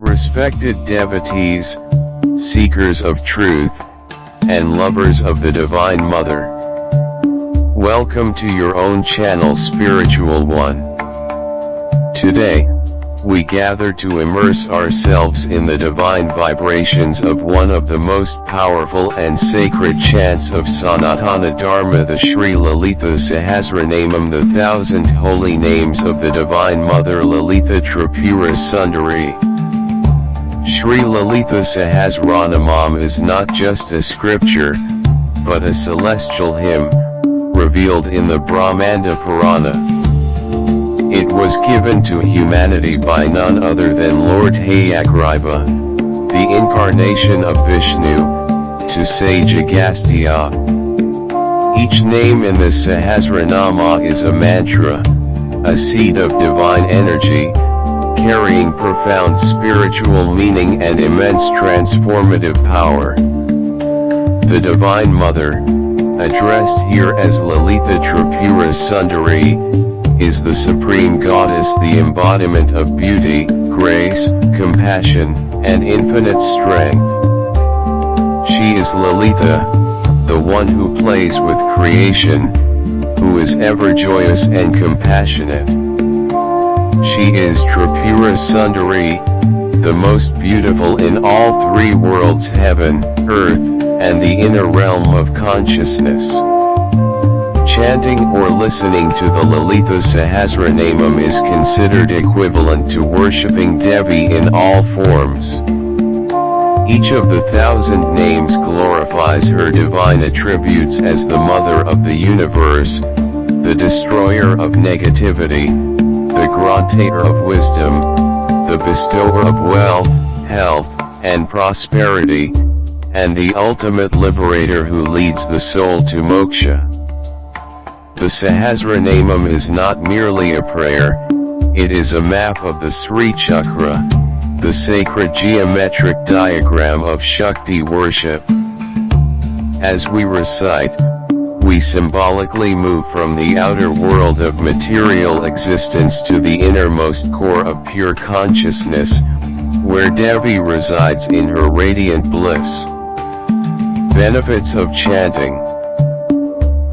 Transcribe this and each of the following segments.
Respected devotees, seekers of truth, and lovers of the Divine Mother, welcome to your own channel Spiritual One. Today, we gather to immerse ourselves in the divine vibrations of one of the most powerful and sacred chants of Sanatana Dharma, the Sri Lalita Sahasranamam, the 1,000 holy names of the Divine Mother Lalitha Tripura Sundari. Sri Lalita Sahasranamam is not just a scripture, but a celestial hymn, revealed in the Brahmanda Purana. It was given to humanity by none other than Lord Hayagriva, the incarnation of Vishnu, to sage Agastya. Each name in the Sahasranama is a mantra, a seed of divine energy, carrying profound spiritual meaning and immense transformative power. The Divine Mother, addressed here as Lalitha Tripura Sundari, is the Supreme Goddess, the embodiment of beauty, grace, compassion, and infinite strength. She is Lalitha, the one who plays with creation, who is ever joyous and compassionate. She is Tripura Sundari, the most beautiful in all three worlds, heaven, earth, and the inner realm of consciousness. Chanting or listening to the Lalitha Sahasranamam is considered equivalent to worshipping Devi in all forms. Each of the 1,000 names glorifies her divine attributes as the Mother of the Universe, the Destroyer of Negativity, the Grantator of Wisdom, the Bestower of Wealth, Health, and Prosperity, and the ultimate liberator who leads the soul to moksha. The Sahasranamam is not merely a prayer, it is a map of the Sri Chakra, the sacred geometric diagram of Shakti worship. As we recite, we symbolically move from the outer world of material existence to the innermost core of pure consciousness, where Devi resides in her radiant bliss. Benefits of chanting.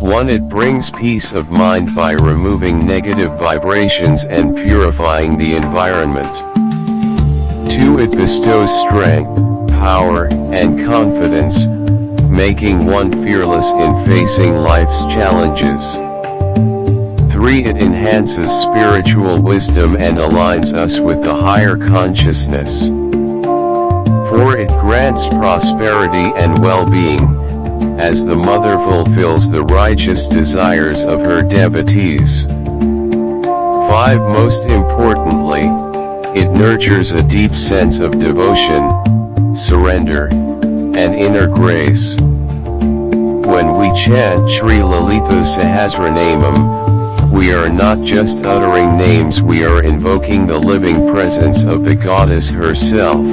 1. It brings peace of mind by removing negative vibrations and purifying the environment. 2. It bestows strength, power, and confidence, making one fearless in facing life's challenges. 3. It enhances spiritual wisdom and aligns us with the higher consciousness. 4. It grants prosperity and well-being, as the Mother fulfills the righteous desires of her devotees. 5. Most importantly, it nurtures a deep sense of devotion, surrender, and inner grace. When we chant Sri Lalita Sahasranamam, we are not just uttering names, we are invoking the living presence of the goddess herself.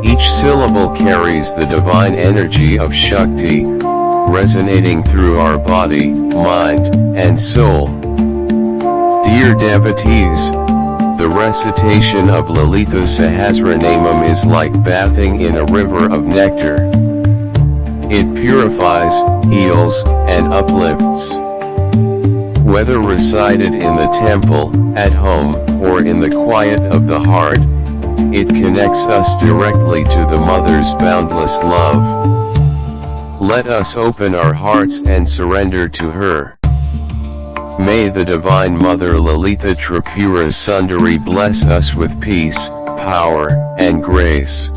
Each syllable carries the divine energy of Shakti, resonating through our body, mind, and soul. Dear devotees, the recitation of Lalitha Sahasranamam is like bathing in a river of nectar. It purifies, heals, and uplifts. Whether recited in the temple, at home, or in the quiet of the heart, it connects us directly to the Mother's boundless love. Let us open our hearts and surrender to her. May the Divine Mother Lalitha Tripura Sundari bless us with peace, power, and grace.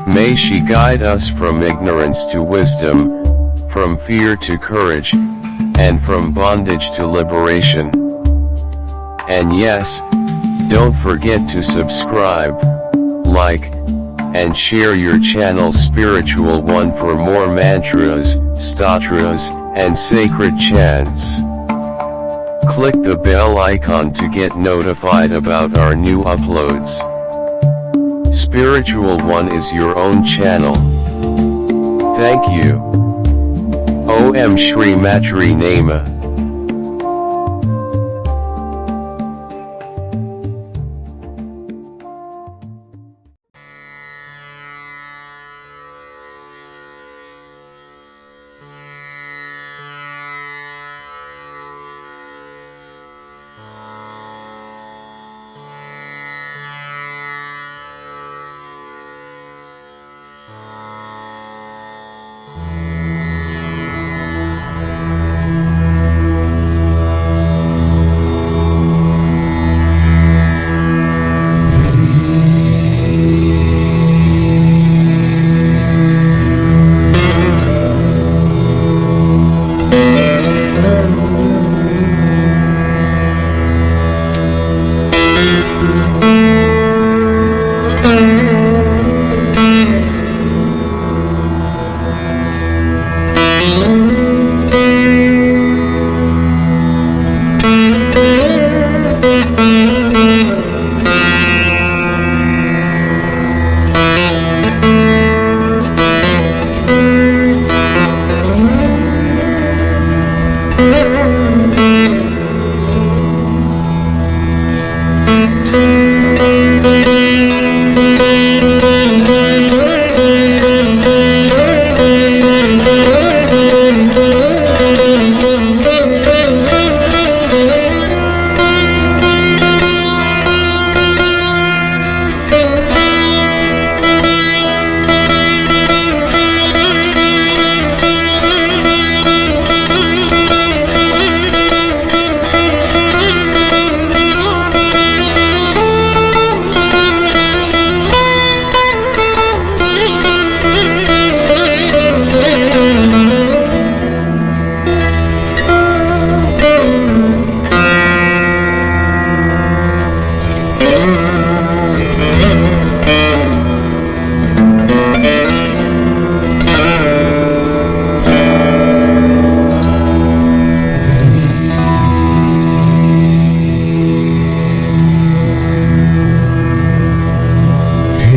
May she guide us from ignorance to wisdom, from fear to courage, and from bondage to liberation. And yes, don't forget to subscribe, like, and share your channel Spiritual One for more mantras, stotras, and sacred chants. Click the bell icon to get notified about our new uploads. Spiritual One is your own channel. Thank you. Om Shri Matri Nama.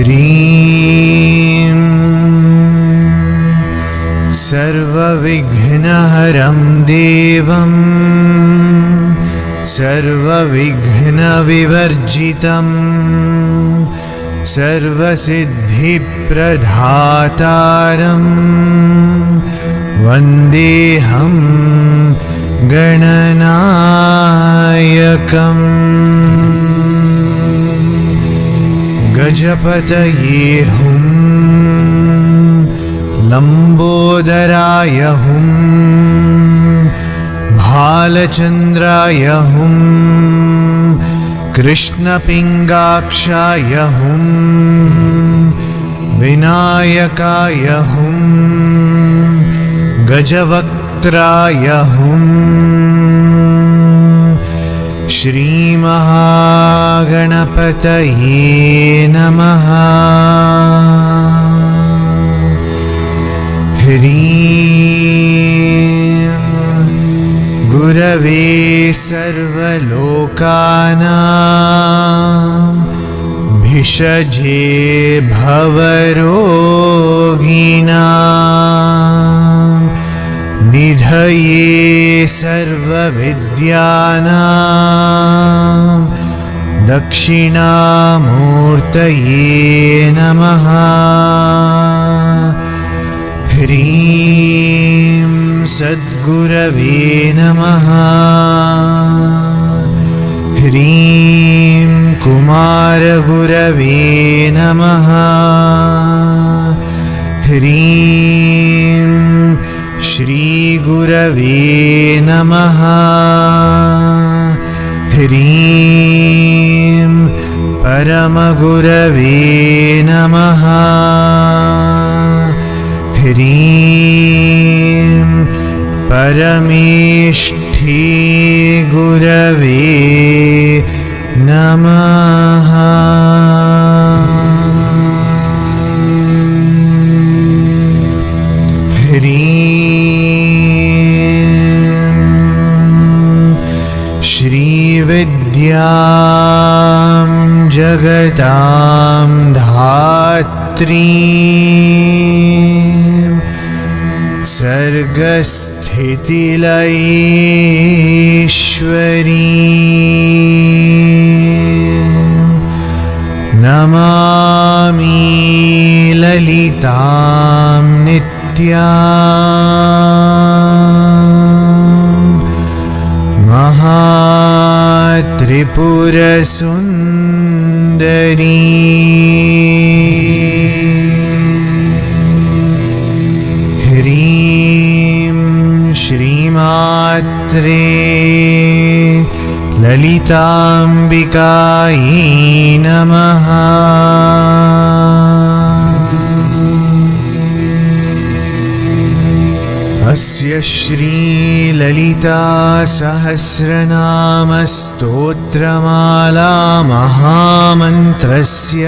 ह्रीं सर्वविघ्नहरं देवं सर्वविघ्नविवर्जितं सर्वसिद्धिप्रदातारं वन्देऽहं गणनायकम्। गजपतये हुं लम्बोदराय हुं भालचन्द्राय हुं कृष्णपिङ्गाक्षाय हुं विनायकाय हुं गजवक्त्राय हुं श्रीमहागणपतये नमः। ह्रीं गुरवे सर्वलोकानां भिषजे भवरोगिणां निधये सर्वविद्यानां दक्षिणामूर्तये नमः। ह्रीं सद्गुरवे नमः। ह्रीं कुमारगुरवे नमः। ह्रीं श्रीगुरवे नमः। ह्रीं परमगुरवे नमः। ह्रीं परमेष्ठी गुरवे नमः। ह्रीं श्रीविद्यां जगतां धात्रीं सर्गस्थितिलयेश्वरीं नमामि ललितां नित्यां महात्रिपुरसुन्दरी। ह्रीं श्रीमात्रे ललिताम्बिकायै नमः। अस्य श्रीललितासहस्रनामस्तोत्रमाला महामन्त्रस्य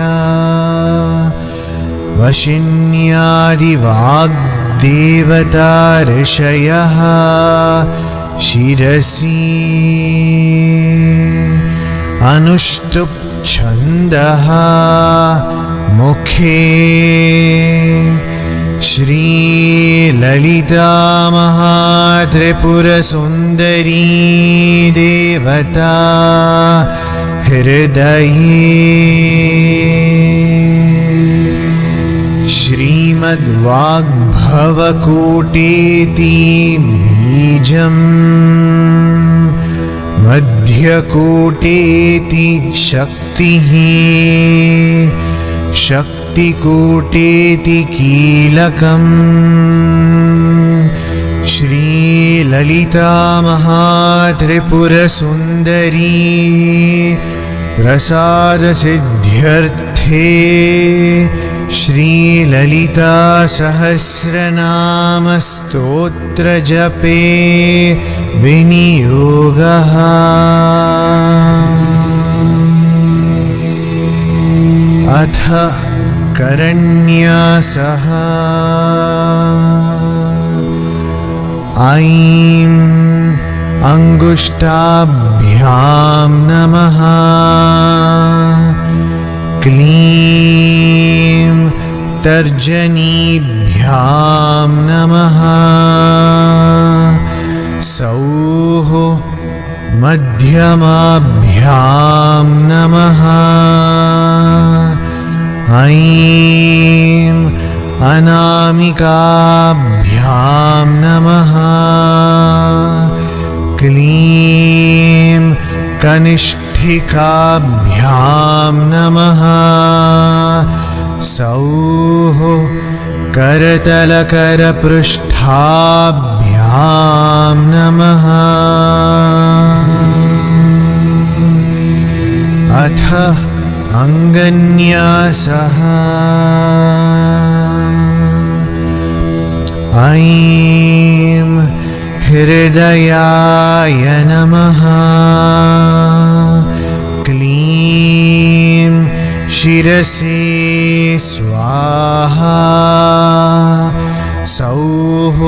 वशिन्यादिवाग्देवता ऋषयः शिरसि अनुष्टुप् छन्दः मुखे श्रीललिता महात्रिपुरसुन्दरी देवता हृदये श्रीमद्वाग्भवकूटेति बीजम् मध्यकूटेति शक्तिः शक्तिकूटेति कीलकम् श्रीललिता महात्रिपुरसुन्दरी प्रसादसिद्ध्यर्थे श्रीललिता सहस्रनामस्तोत्रजपे विनियोगः। अथ करन्यासः। ऐं अङ्गुष्ठाभ्यां नमः। क्लीं तर्जनीभ्यां नमः। सौः मध्यमाभ्यां नमः। ऐं अनामिकाभ्यां नमः। क्लीं कनिष्ठिकाभ्यां नमः। सौः करतलकरपृष्ठाभ्यां नमः। अथ अङ्गन्यासः। ऐं हृदयाय नमः। क्लीं शिरसे स्वाहा। सौः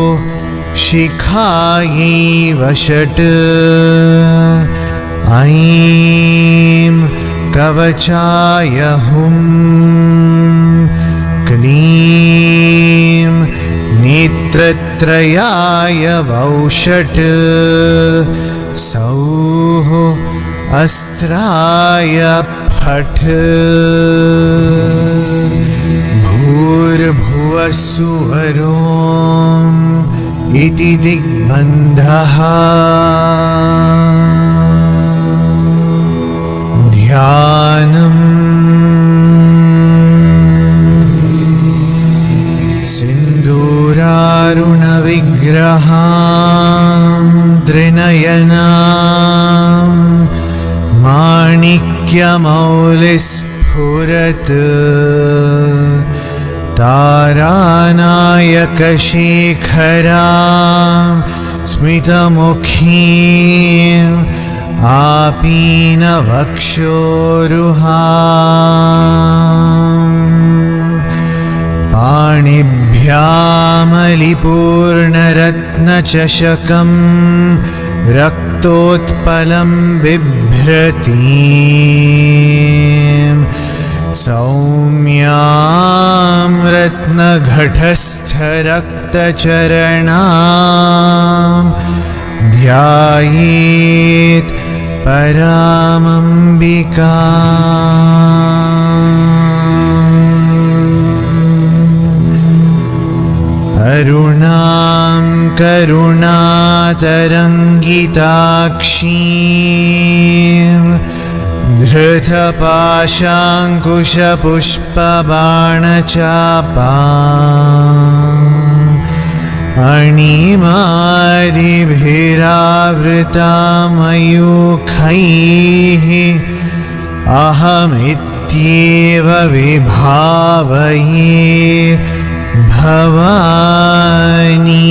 शिखायै वषट्। ऐं कवचाय हुं। क्लीं नेत्रत्रयाय वौषट्। सौः अस्त्राय फट्। भूर्भुवः सुवरोम् इति दिग्बन्धः। ध्यानम्। सिन्दूरारुणविग्रहां त्रिनयनां माणिक्यमौलिस्फुरत्। तारानायकशेखरां स्मितमुखीम् आपीनवक्षोरुहाम्। पाणिभ्यामलिपूर्णरत्नचषकं रक्तोत्पलं बिभ्रतीं। सौम्यां रत्नघटस्थरक्तचरणां ध्यायेत् परामम्बिका। अरुणां करुणातरङ्गिताक्षीं धृतपाशाङ्कुशपुष्पबाणचापाम्। अणिमादिभिरावृतामयूखैः अहमित्येव विभावये भवानी।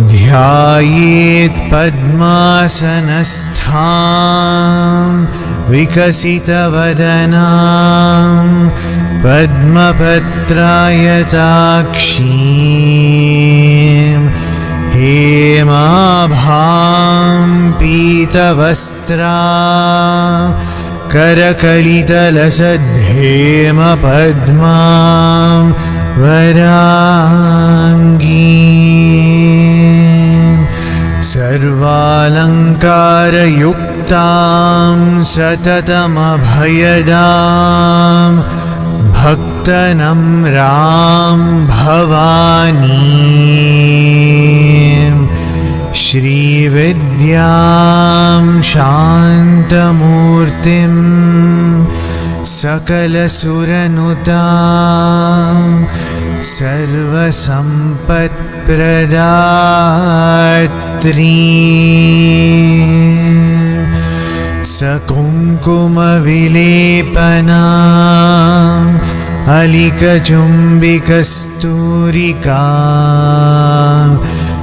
ध्यायेत् पद्मासनस्थां विकसितवदनां पद्मपत्रायताक्षीं। हेमाभां पीतवस्त्रां करकलितलसद्धेमपद्मां वराङ्गीं। सर्वालङ्कारयुक्तां सततमभयदां भक्तनम्रां भवानीं। श्रीविद्यां शान्तमूर्तिं सकलसुरनुतां सर्वसम्पत्प्रदात्रीं। सकुङ्कुमविलेपनाम् अलिकचुम्बिकस्तूरिकां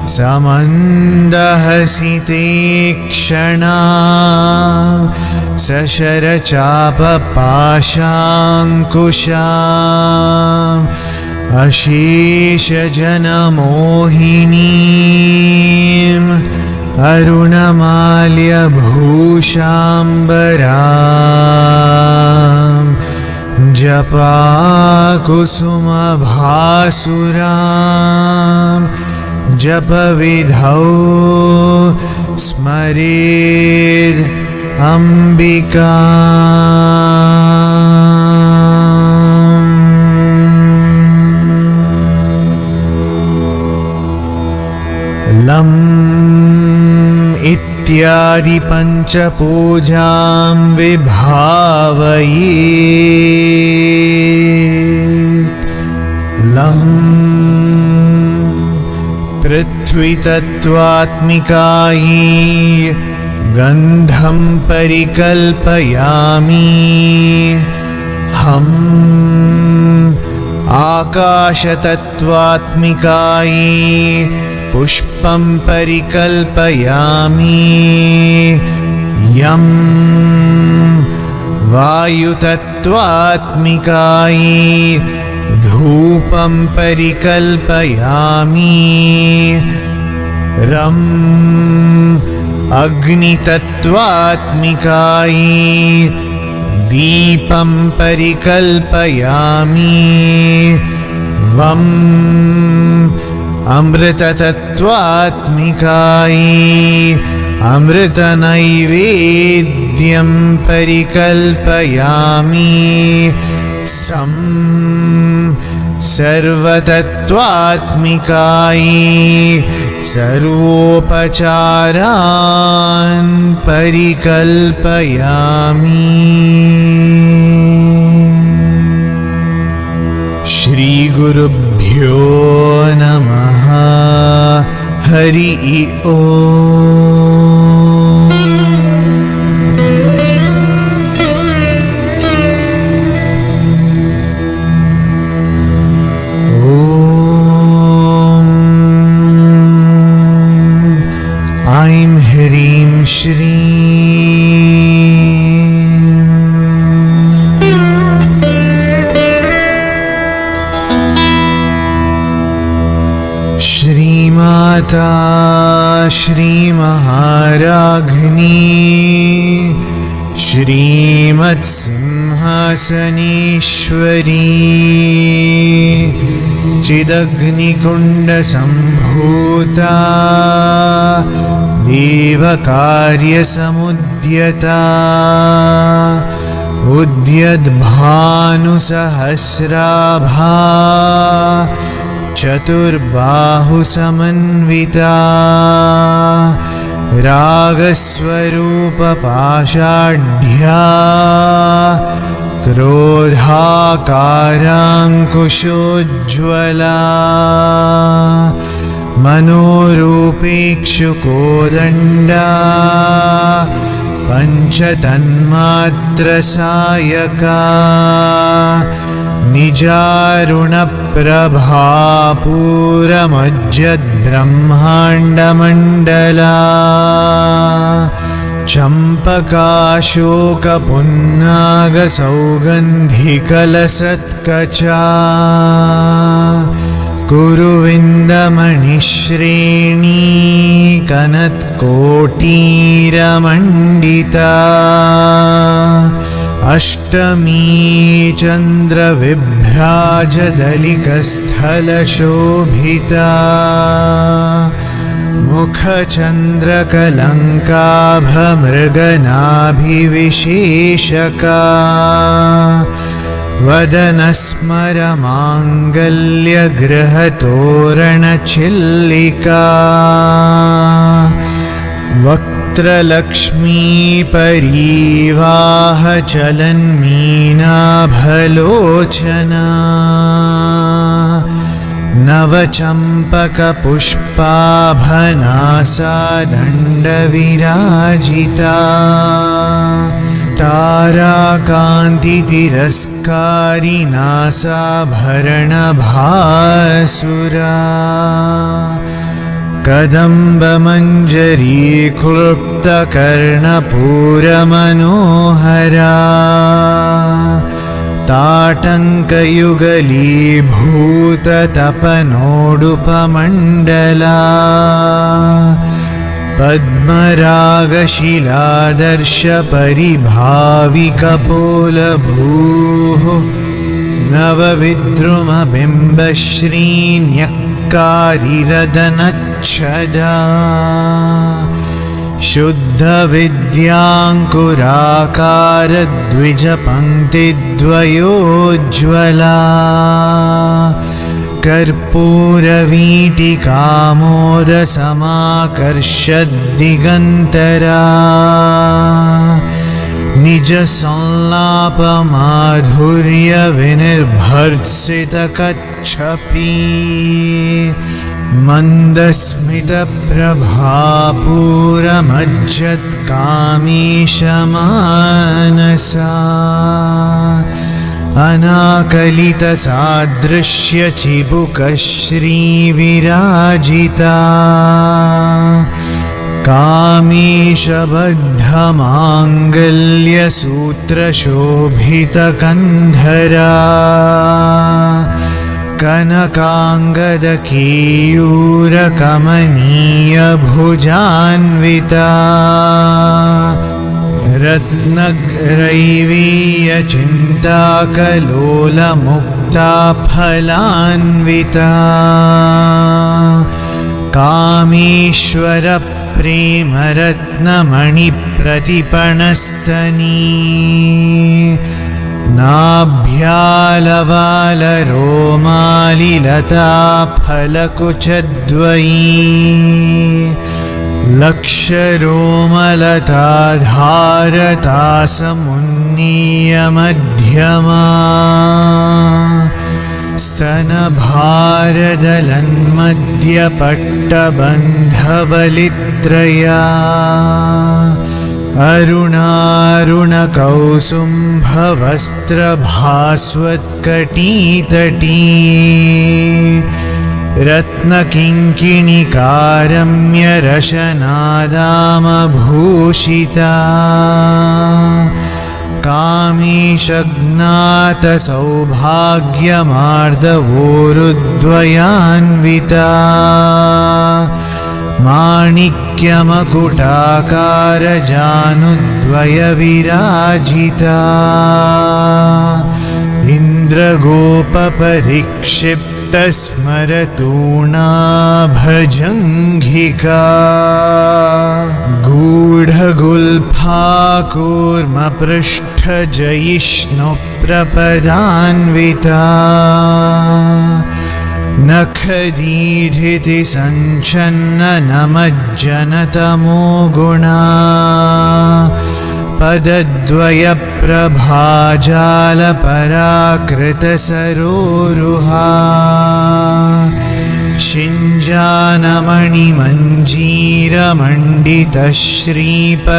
समन्दहसितेक्षणां सशरचापपाशाङ्कुशाम् अशेषजनमोहिनीम् अरुणमाल्यभूषाम्बरां। 「あるなまりやぶしゃんばら」 अरुणमाल्यभूषाम्बरां। 「 » 「 » 「 » 「 » 「जपाकुसुमभासुरां जपविधौ स्मरेद् अम्बिका लम् इत्यादि पञ्चपूजां विभावयेत्। लम् पृथ्वीतत्त्वात्मिकायै गन्धं परिकल्पयामि। हम् आकाशतत्त्वात्मिकायै पुष्पं परिकल्पयामि। यं वायुतत्त्वात्मिकायै धूपं परिकल्पयामि। रम् अग्नितत्त्वात्मिकायै दीपं परिकल्पयामि। वम् अमृततत्त्वात्मिकायै अमृतनैवेद्यं परिकल्पयामि। सं सर्वतत्त्वात्मिकायै सर्वोपचारान् परिकल्पयामि। श्रीगुरुभ्यो नमः। हरि ओम्। ऐं ह्रीं श्रीमाता श्रीमहाराज्ञी श्रीमत्सिंहासनेश्वरी चिदग्निकुण्डसम्भूता देवकार्यसमुद्यता उद्यद्भानुसहस्राभा चतुर्बाहुसमन्विता रागस्वरूपपाषाढ्या क्रोधाकाराङ्कुशोज्ज्वला मनोरूपेक्षुकोदण्डा पञ्चतन्मात्रसायका निजारुणप्रभापूरमज्जद्ब्रह्माण्डमण्डला चम्पकाशोकपुन्नागसौगन्धिकलसत्कचा कुरुविन्दमणिश्रेणी कनत्कोटीरमण्डिता अष्टमी चन्द्रविभ्राजदलिकस्थलशोभिता मुखचन्द्रकलङ्काभमृगनाभिविशेषका वदनस्मरमाङ्गल्यगृहतोरणचिल्लिका वक्त्रलक्ष्मीपरीवाहचलन्मीनाभलोचना नवचम्पकपुष्पाभनासा दण्डविराजिता ताराकान्तितिरस्कारिनासाभरणभासुरा कदम्बमञ्जरीक्लृप्तकर्णपूरमनोहरा ताटङ्कयुगलीभूततपनोडुपमण्डला पद्मरागशिलादर्शपरिभाविकपोलभूः नवविद्रुमबिम्बश्रीन्यक्कारिरदनच्छदा शुद्धविद्याङ्कुराकारद्विजपङ्क्तिद्वयोज्ज्वला कर्पूरवीटिकामोदसमाकर्षद्दिगन्तरा निजसंलापमाधुर्यविनिर्भर्त्सितकच्छपी मन्दस्मितप्रभापूरमज्जत्कामीशमानसा अनाकलितसादृश्यचिबुकश्रीविराजिता कामीशबद्धमाङ्गल्यसूत्रशोभितकन्धरा कनकाङ्गदकेयूरकमनीयभुजान्विता रत्नग्रैवीयचिन्ताकलोलमुक्ताफलान्विता कामेश्वरप्रेमरत्नमणिप्रतिपणस्तनी नाभ्यालवालरोमालिलताफलकुचद्वयी लक्षरोमलताधारतासमुन्नीयमध्यमा स्तनभारदलन्मध्यपट्टबन्धवलित्रया अरुणारुणकौसुम्भवस्त्रभास्वत्कटीतटी रत्नकिङ्किणिकारम्यरशनादामभूषिता कामीशज्ञातसौभाग्यमार्दवोरुद्वयान्विता माणिक्यमकुटाकारजानुद्वयविराजिता इन्द्रगोपपरिक्षिप्तस्मरतूणाभजङ्घिका गूढगुल्फाकूर्मपृष्ठजयिष्णुप्रपदान्विता नखदीधिति सञ्छन्ननमज्जनतमो गुणा पदद्वयप्रभाजालपराकृतसरोरुहा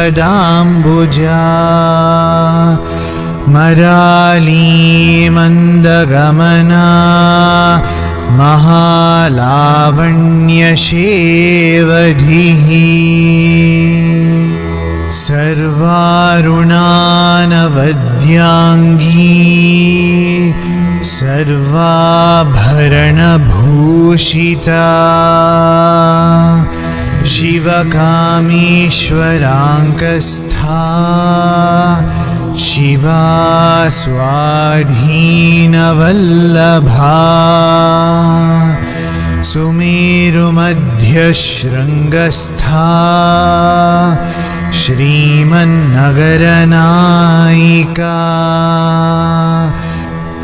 शिञ्जानमणिमञ्जीरमण्डितश्रीपदाम्बुजा मरालीमन्दगमना महालावण्यशेवधिः सर्वारुणानवद्याङ्गी सर्वाभरणभूषिता शिवकामेश्वराङ्कस्था शिवा स्वाधीनवल्लभा सुमेरुमध्यशृङ्गस्था श्रीमन्नगरनायिका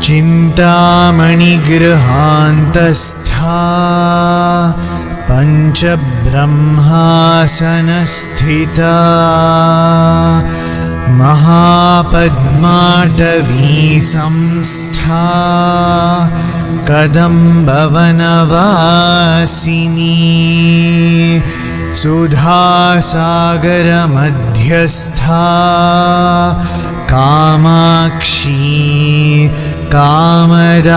चिन्तामणिगृहान्तस्था पञ्चब्रह्मासनस्थिता महापद्माटवी संस्था कदम्बवनवासिनी सुधासागरमध्यस्था कामाक्षी कामदायिनी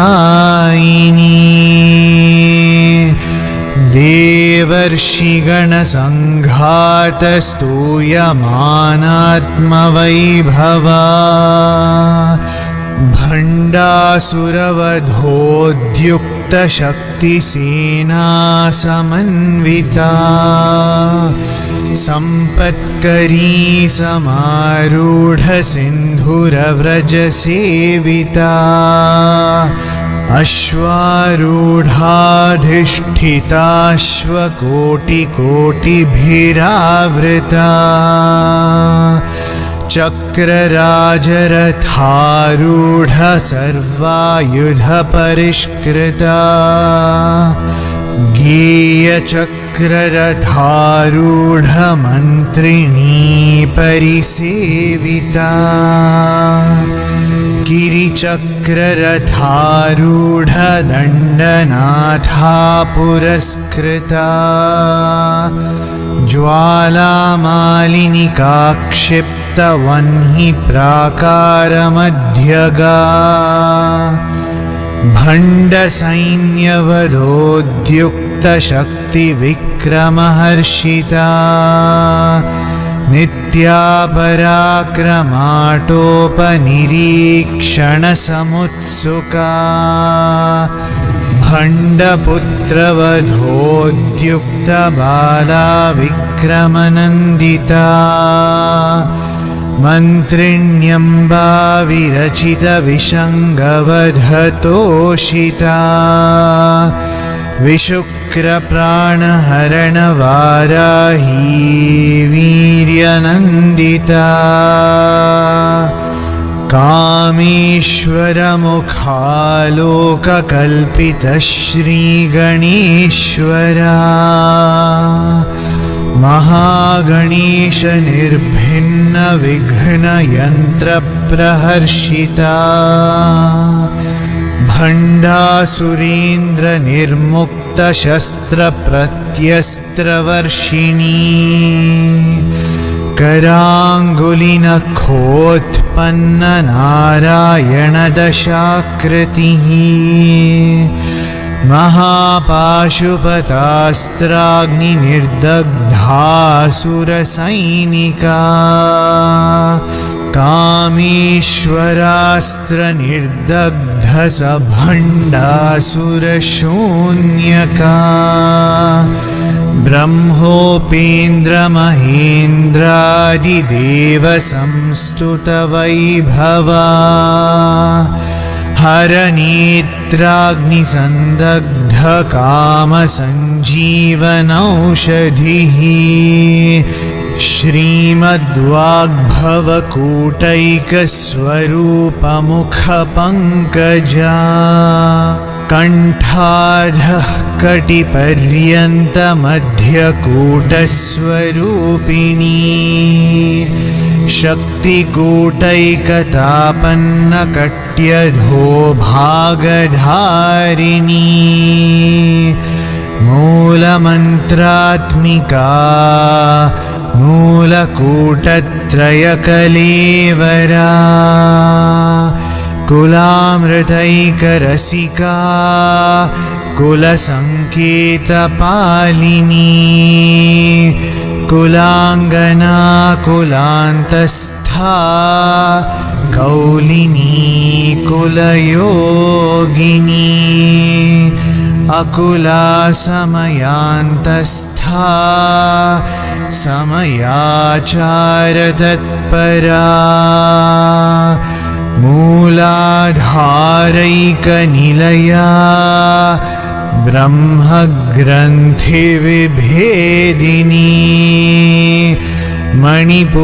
देवर्षिगणसङ्घातस्तूयमानात्मवैभवा भण्डासुरवधोद्युक्तशक्तिसेना समन्विता सम्पत्करी समारूढसिन्धुरव्रजसेविता अश्वारूढाधिष्ठिताश्वकोटिकोटिभिरावृता चक्रराजरथारूढ सर्वायुधपरिष्कृता गेयचक्ररथारूढमन्त्रिणी परिसेविता गिरिचक्ररथारूढदण्डनाथा पुरस्कृता ज्वालामालिनिका क्षिप्तवह्नि प्राकारमध्यगा भण्डसैन्यवधोद्युक्तशक्तिविक्रमहर्षिता नित्या पराक्रमाटोपनिरीक्षणसमुत्सुका भण्डपुत्रवधोद्युक्तबाला विक्रमनन्दिता मन्त्रिण्यम्बा विरचितविशङ्गवधतोषिता विशुक्रप्राणहरणवाराही वीर्यनन्दिता कामेश्वरमुखालोककल्पितश्रीगणेश्वरा महागणेशनिर्भिन्नविघ्नयन्त्रप्रहर्षिता भण्डासुरेन्द्रनिर्मुक्तशस्त्रप्रत्यस्त्रवर्षिणी कराङ्गुलिनखोत्पन्ननारायणदशाकृतिः महापाशुपतास्त्राग्निनिर्दग्धासुरसैनिका कामेश्वरास्त्रनिर्दग्धसभण्डासुरशून्यका ब्रह्मोपेन्द्रमहेन्द्रादिदेवसंस्तुतवैभवा हरनेत्राग्निसन्दग्धकामसञ्जीवनौषधिः श्रीमद्वाग्भवकूटैकस्वरूपमुखपङ्कजा कण्ठाधः कटिपर्यन्तमध्यकूटस्वरूपिणी शक्तिकूटैकतापन्नकट्यधो भागधारिणी मूलमन्त्रात्मिका मूलकूटत्रयकलेवरा कुलामृतैकरसिका कुलसङ्केतपालिनी कुलाङ्गना कुलान्तस्था कौलिनी कुलयोगिनी अकुला समयान्तस्था समयाचारतत्परा मूलाधारैकनिलया ब्रह्मग्रन्थिविभेदिनी मणिपुरान्तरुदिता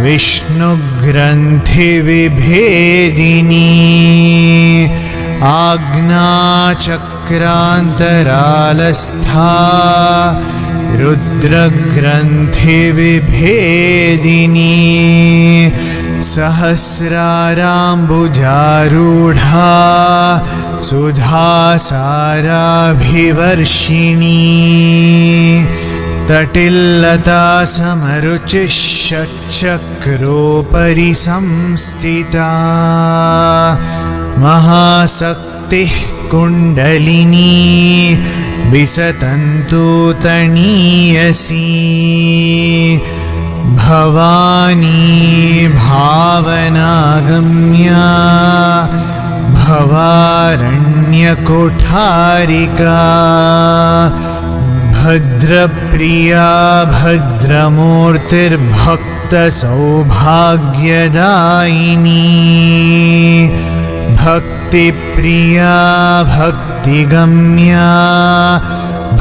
विष्णुग्रन्थिविभेदिनी आज्ञाचक्रान्तरालस्था रुद्रग्रन्थिविभेदिनी सहस्राराम्बुजारूढा सुधासाराभिवर्षिणी तटिल्लता समरुचिः षट्चक्रोपरि संस्थिता महाशक्तिः कुण्डलिनी विसतन्तुतणीयसी भवानी भावनागम्या भवारण्यकोठारिका भद्रप्रिया भद्रमूर्तिर्भक्तसौभाग्यदायिनी भक्तिप्रिया भक्तिगम्या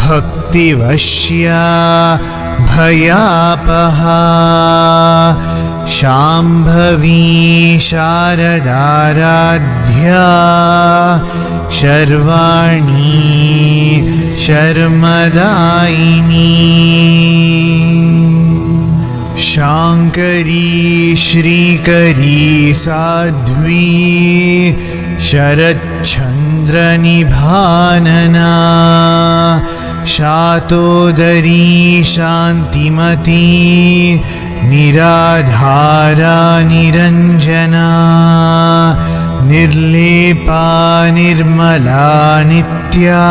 भक्तिवश्या भयापहा शाम्भवी शारदाराध्या शर्वाणी शर्मदायिनी शाङ्करी श्रीकरी साध्वी शरच्चन्द्रनिभानना शातोदरी शान्तिमती निराधारा निरञ्जना निर्लेपा निर्मला नित्या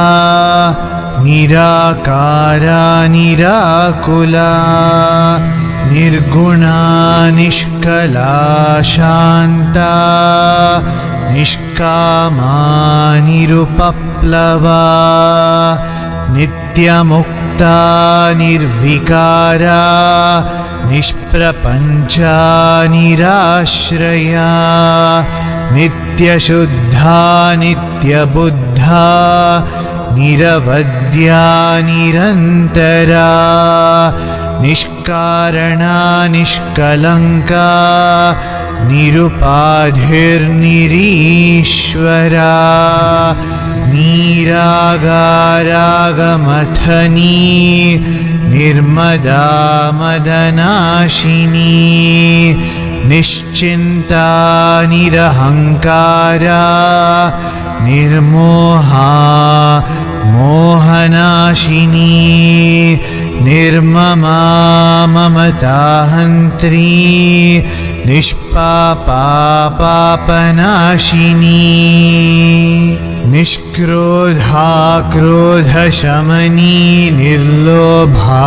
निराकारा निराकुला निर्गुणा निष्कला शान्ता निष्कामा निरुपप्लवा नित्यमुक्ता निर्विकारा निष्प्रपञ्चा निराश्रया नित्यशुद्धा नित्यबुद्धा निरवद्या निरन्तरा निष्कारणा निष्कलङ्का निरुपाधिर्निरीश्वरा निरागारागमथनी निर्मदा मदनाशिनी निश्चिन्ता निरहङ्कारा निर्मोहा मोहनाशिनी निर्ममा ममताहन्त्री निष्पापा पापनाशिनी निष्क्रोधा क्रोधशमनी निर्लोभा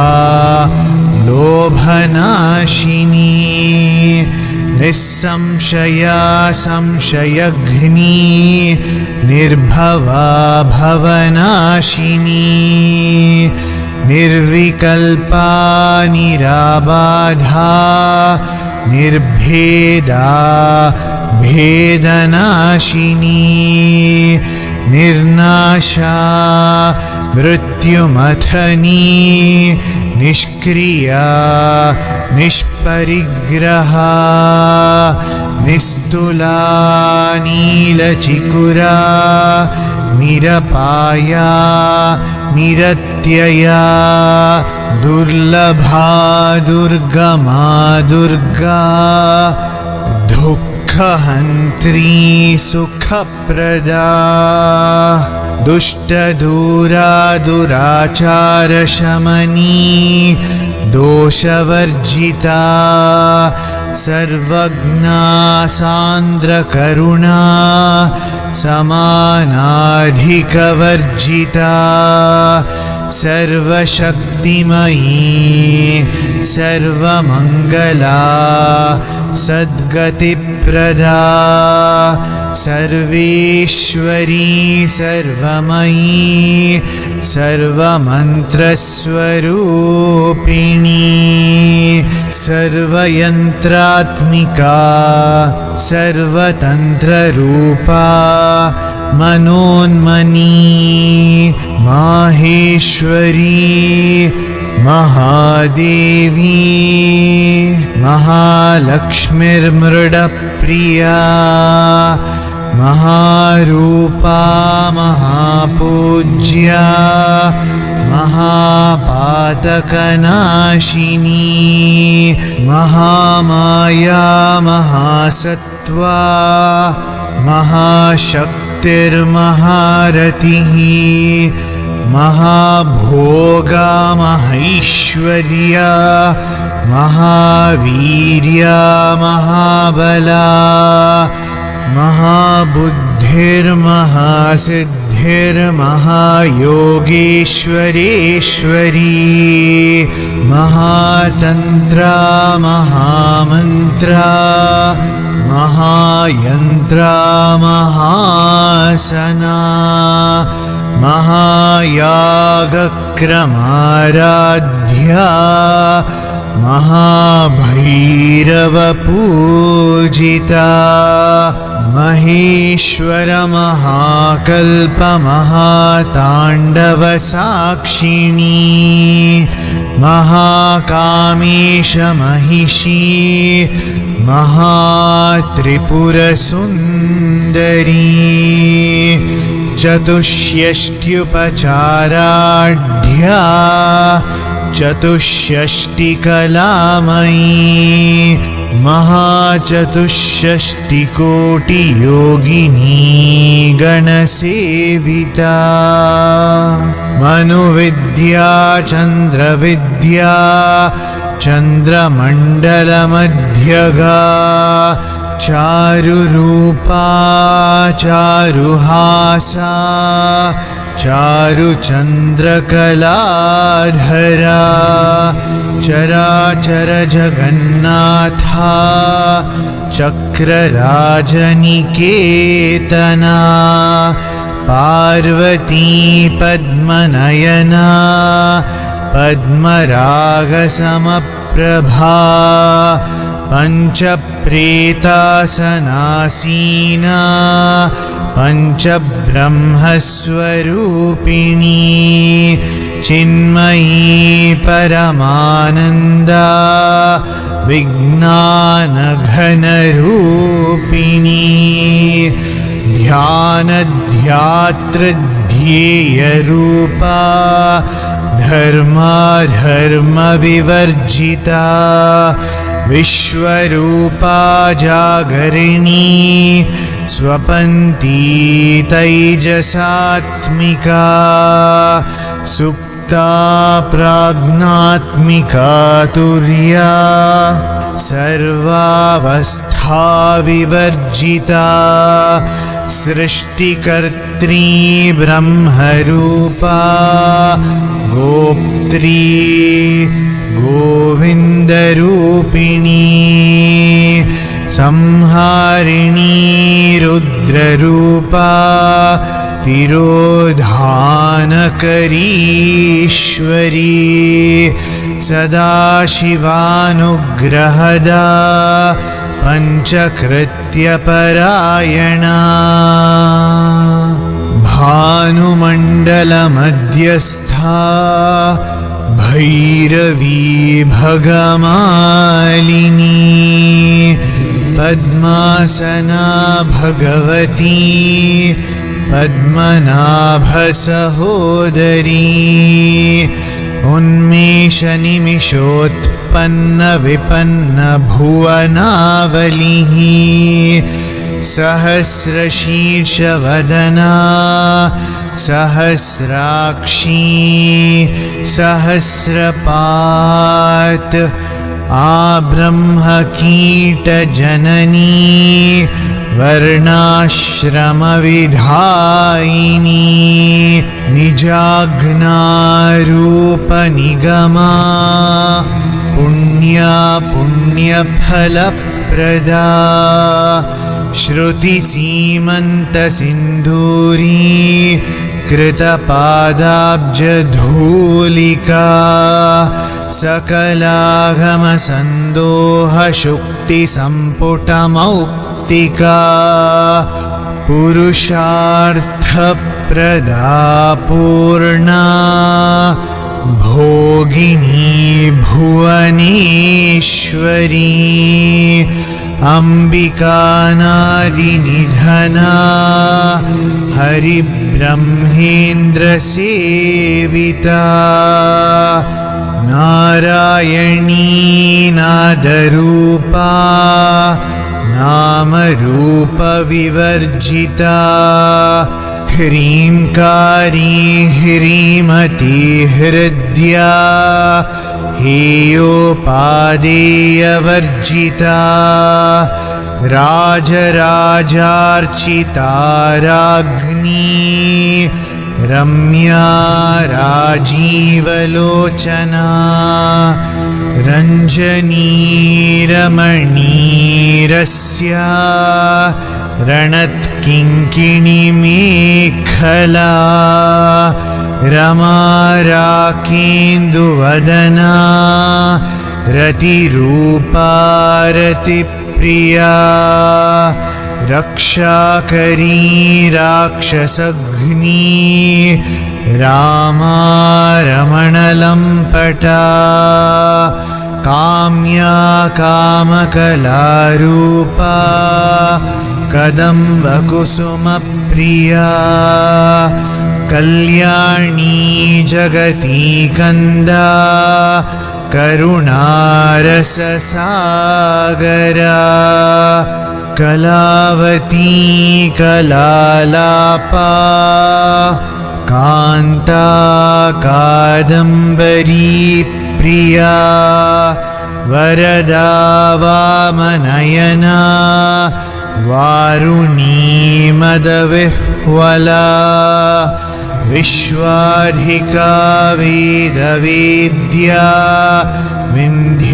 लोभनाशिनी निस्संशया संशयघ्नी निर्भवा भवनाशिनी निर्विकल्पा निराबाधा निर्भेदा भेदनाशिनी निर्नाशा मृत्युमथनी निष्क्रिया निष्परिग्रहा निस्तुला नीलचिकुरा निरपाया निरत्यया दुर्लभा दुर्गमा दुर्गा दुःखहन्त्री सुखप्रदा दुष्टदूरा दुराचारशमनी दोषवर्जिता सर्वज्ञा सान्द्रकरुणा समानाधिकवर्जिता सर्वशक्तिमयी सर्वमङ्गला सद्गतिप्रदा सर्वेश्वरी सर्वमयी सर्वमन्त्रस्वरूपिणी सर्वयन्त्रात्मिका सर्वतन्त्ररूपा मनोन्मनी माहेश्वरी महादेवी महालक्ष्मीर्मृडप्रिया महारूपा महापूज्या महापातकनाशिनी महामाया महासत्त्वा महाशक्तिर्महारतिः महाभोगा महैश्वर्या महावीर्या महाबला महाबुद्धिर्महासिद्धिर्महायोगेश्वरेश्वरी महातन्त्रा महामन्त्रा महायन्त्रा महासना महायागक्रियाकर्त्री विक्रमाराध्या महाभैरवपूजिता महेश्वर महाकल्पमहाताण्डवसाक्षिणी महाकामेश महिषी महात्रिपुरसुन्दरी चतुष्षष्ट्युपचाराढ्या चतुष्षष्टिकलामयी महाचतुष्षष्टिकोटियोगिनी गणसेविता मनुविद्या चन्द्रविद्या चन्द्रमण्डलमध्यगा चारुरूपा चारुहासा चारुचन्द्रकलाधरा चराचर जगन्नाथा चक्रराजनिकेतना पार्वती पद्मनयना पद्मरागसमप्रभा पञ्चप्रेतासनासीना पञ्चब्रह्मस्वरूपिणी चिन्मयी परमानन्दा विज्ञानघनरूपिणी ध्यानध्यातृध्येयरूपा धर्माधर्मविवर्जिता विश्वरूपा जागरिणी स्वपन्ती तैजसात्मिका सुप्ता प्राज्ञात्मिका तुर्या सर्वावस्था विवर्जिता सृष्टिकर्त्री ब्रह्मरूपा गोप्त्री गोविन्दरूपिणी संहारिणी रुद्ररूपा तिरोधानकरीश्वरी सदाशिवानुग्रहदा पञ्चकृत्यपरायणा भानुमण्डलमध्यस्था भैरवी भगमालिनी पद्मासना भगवती पद्मनाभसहोदरी उन्मेषनिमिषोत्पन्नविपन्नभुवनावलिः सहस्रशीर्षवदना सहस्राक्षी सहस्रपात् आब्रह्मकीटजननी वर्णाश्रमविधायिनी निजाघ्नारूपनिगमा पुण्या पुण्यफलप्रदा श्रुतिसीमन्तसिन्धूरी कृतपादाब्जधूलिका सकलागमसन्दोहशुक्तिसम्पुटमौक्तिका पुरुषार्थप्रदा पूर्णा भोगिनी भुवनेश्वरी अम्बिकानादिनिधना हरिब्रह्मेन्द्रसेविता नारायणी नादरूपा नामरूपविवर्जिता ह्रींकारी ह्रीमती हृद्या हेयोपादेयवर्जिता राजराजार्चिता राज्ञी रम्या राजीवलोचना रञ्जनीरमणीरस्या रणत्किङ्किणीमेखला रमाराकेन्दुवदना रतिरूपा रतिप्रिया रक्षाकरी राक्षसघ्नी रामा रमणलम्पटा काम्या कामकलारूपा कदम्बकुसुमप्रिया कल्याणी जगती कन्दा करुणारससागरा कलावती कलालापा कान्ता कादम्बरी प्रिया वरदा वामनयना वारुणी मदविह्वला विश्वाधिका वेदवेद्या विन्ध्याचलनिवासिनी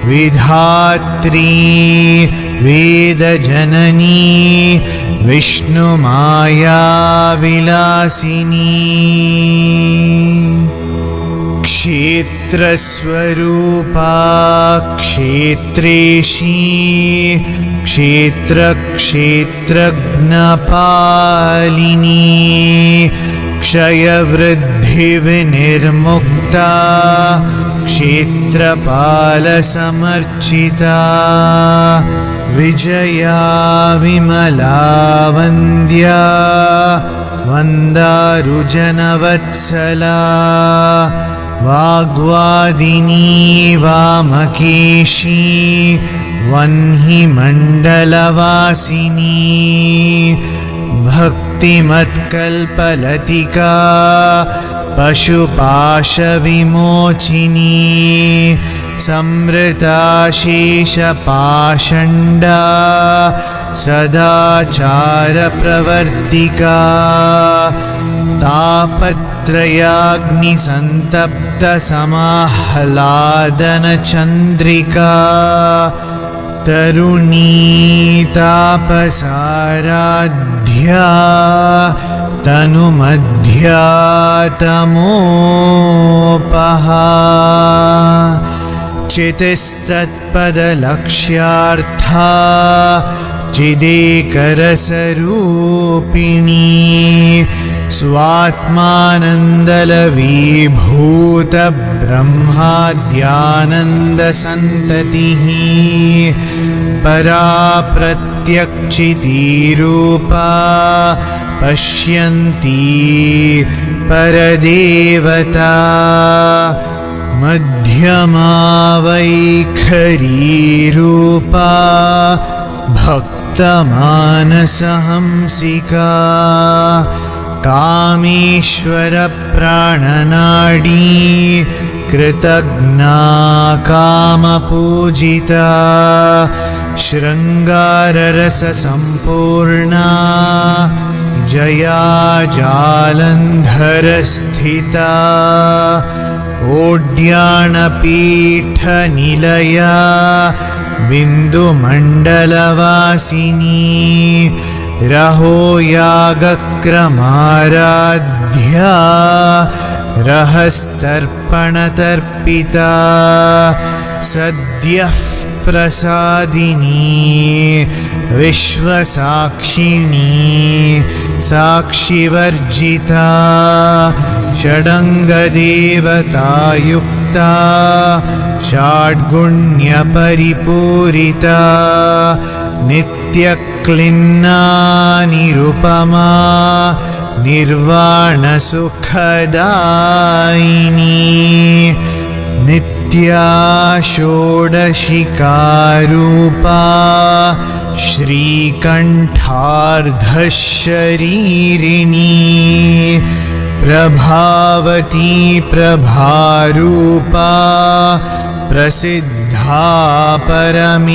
विधात्री वेदजननी विष्णुमाया विलासिनी क्षेत्रस्वरूपा क्षेत्रेशी क्षेत्रक्षेत्रज्ञपालिनी क्षयवृद्धिविनिर्मुक्ता क्षेत्रपालसमर्चिता विजया विमला वन्द्या वन्दारुजनवत्सला वाग्वादिनी वामकेशी वह्निमण्डलवासिनी भक्तिमत्कल्पलतिका पशुपाशविमोचिनी संवृताशेषपाषण्डा सदाचारप्रवर्तिका तापत्रयाग्निसन्तप्तसमाह्लादनचन्द्रिका तरुणी तापसाराध्या तनुमध्या तमोपहा चितिस्तत्पदलक्ष्यार्था चिदेकरसरूपिणी स्वात्मानन्दलवीभूतब्रह्माद्यानन्दसन्ततिः परा प्रत्यक्षितीरूपा पश्यन्ती परदेवता मध्यमा वैखरीरूपा भक्तमानसहंसिका कामेश्वरप्राणनाडी कृतज्ञा कामपूजिता शृङ्गाररससम्पूर्णा जया जालन्धरस्थिता ओड्याणपीठनिलया बिन्दुमण्डलवासिनी रहो यागक्रमाराध्या रहस्तर्पणतर्पिता सद्यः प्रसादिनी विश्वसाक्षिणी साक्षिवर्जिता षडङ्गदेवतायुक्ता षड्गुण्यपरिपूरिता नित्यक्लिन्ना निरुपमा निर्वाणसुखदायिनी नित्या षोडशिकारूपा श्रीकण्ठार्धशरीरिणी प्रभावती प्रभारूपा प्रसिद्धा परमेश्वरी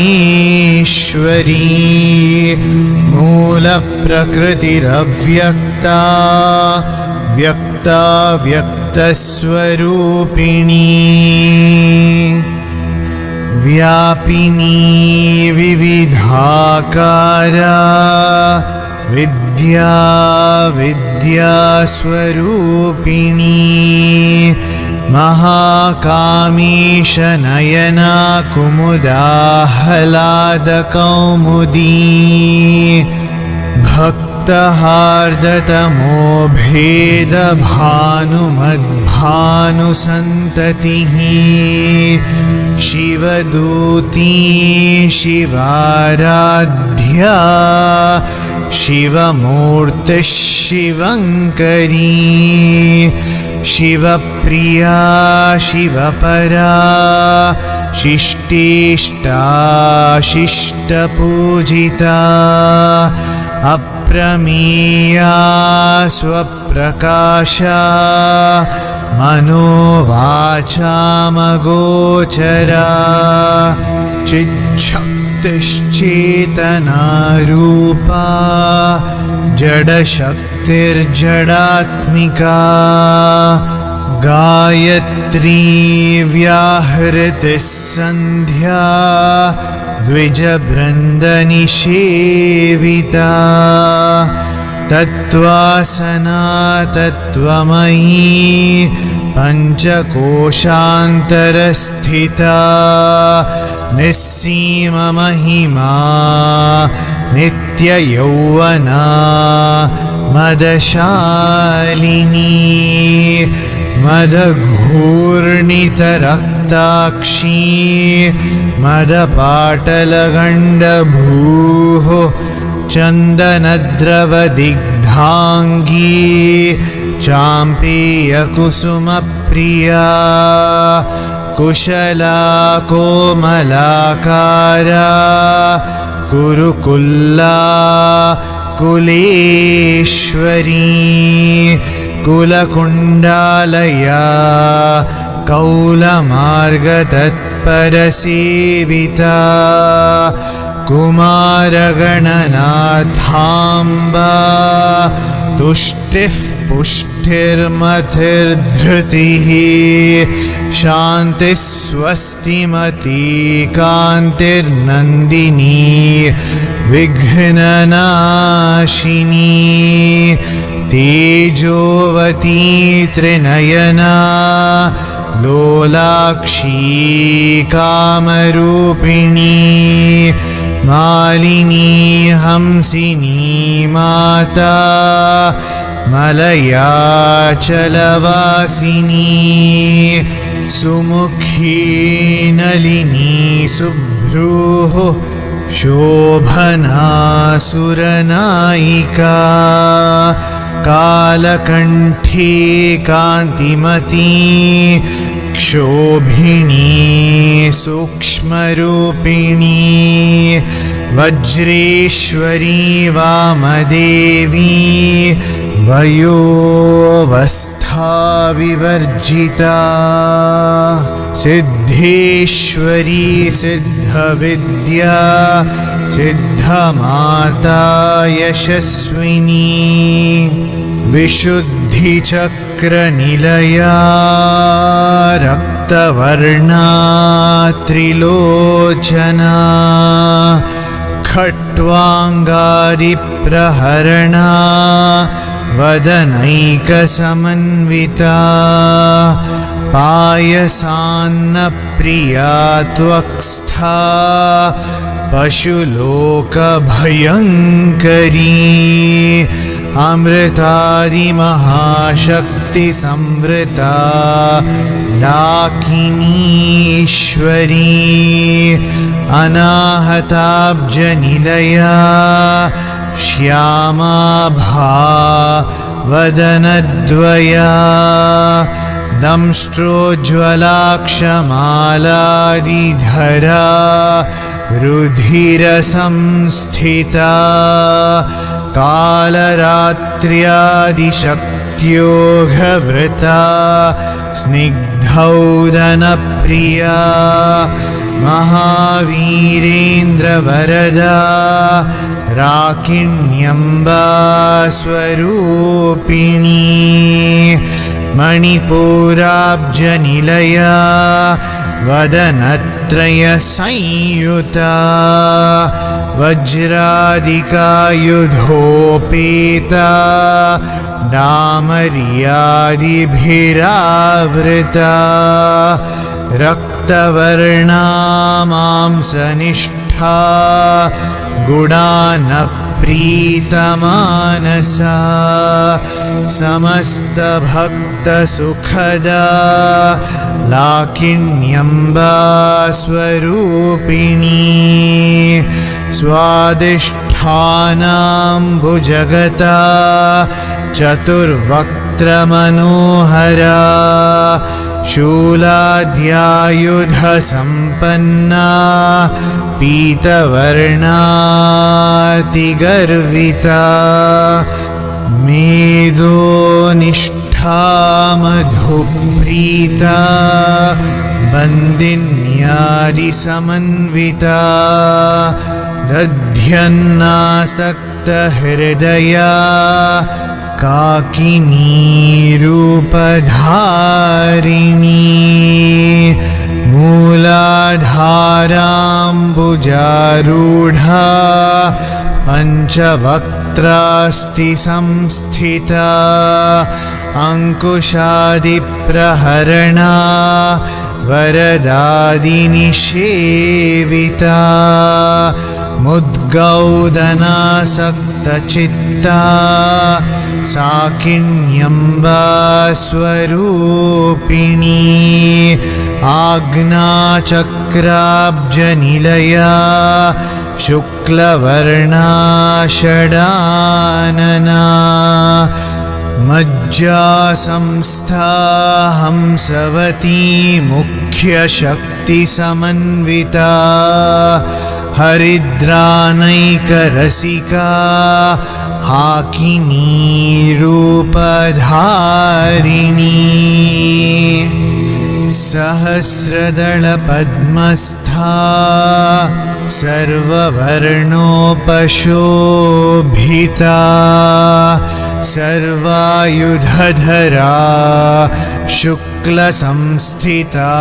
मूलप्रकृतिरव्यक्ता व्यक्ता व्यक्तस्वरूपिणी व्यापिनी विविधाकारा विद्या विद्या विद्यास्वरूपिणी महाकामीशनयना कुमुदाह्लादकौमुदी भक्तहार्दतमो भेदभानुमद्भानुसन्ततिः शिवदूती शिवाराध्या शिवमूर्तिः शिवङ्करी शिवप्रिया शिवपरा शिष्टिष्टा शिष्टपूजिता अप्रमेया स्वप्रकाशा मनोवाचामगोचरा चिच्छक्तिश्चेतनारूपा जडशक्तिर्जडात्मिका गायत्री व्याहृतिः सन्ध्या द्विजवृन्दनिषेविता तत्त्वासना तत्त्वमयी पञ्चकोशान्तरस्थिता निस्सीममहिमा नित्ययौवना मदशालिनी मदघूर्णितरक्ताक्षी मदपाटलगण्डभूः चन्दनद्रवदिग्धाङ्गी चाम्पेयकुसुमप्रिया कुशला कोमलाकारा कुरुकुल्ला कुलेश्वरी कुलकुण्डालया कौलमार्गतत्परसेविता कुमारगणनाथाम्बा तुष्टिः पुष्टिर्मतिर्धृतिः शान्तिः स्वस्तिमती कान्तिर्नन्दिनी विघ्ननाशिनी तेजोवती त्रिनयना लोलाक्षी कामरूपिणी मालिनी हंसिनी माता मलयाचलवासिनी सुमुखी नलिनी सुभ्रूः शोभना सुरनायिका कालकण्ठी कान्तिमती क्षोभिणी सूक्ष्मरूपिणी वज्रेश्वरी वामदेवी वयोवस्था विवर्जिता सिद्धेश्वरी सिद्धविद्या सिद्धमाता यशस्विनी विशुद्धिचक्रनिलया रक्तवर्णा त्रिलोचना खट्वाङ्गादिप्रहरणा वदनैकसमन्विता पायसान्नप्रिया त्वक्स्था पशुलोकभयङ्करी अमृतादिमहाशक्तिसंवृता डाकिनीश्वरी अनाहताब्जनिलया श्यामाभा वदनद्वया दंष्ट्रोज्ज्वलाक्षमालादिधरा रुधिरसंस्थिता कालरात्र्यादिशक्त्योघवृता स्निग्धौदनप्रिया महावीरेन्द्रवरदा राकिण्यम्बा स्वरूपिणी मणिपुराब्जनिलया वदनत्रयसंयुता वज्रादिकायुधोपेता डामर्यादिभिरावृता रक्तवर्णा मांसनिष्ठा गुणानप्रीतमानसा समस्तभक्तसुखदा लाकिन्यम्बा स्वरूपिणी स्वादिष्ठानाम्बुजगता चतुर्वक्त्रमनोहरा शूलाद्यायुधसम्पन्ना पीतवर्णातिगर्विता मेदोनिष्ठा मधुप्रीता बन्दिन्यादिसमन्विता दध्यन्नासक्तहृदया काकिनीरूपधारिणी मूलाधाराम्बुजारूढा पञ्चवक्त्रास्ति संस्थिता अंकुशादिप्रहरणा वरदादिनिषेविता मुद्गौदनासक्तचित्ता साकिन्यम्बा स्वरूपिणी आज्ञाचक्राब्जनिलया शुक्लवर्णा षडानना मज्जासंस्था हंसवती मुख्यशक्तिसमन्विता हरिद्रानैकरसिका हाकिनीरूपधारिणी सहस्रदलपद्मस्था सर्ववर्णोपशोभिता सर्वायुधधरा शुक्लसंस्थिता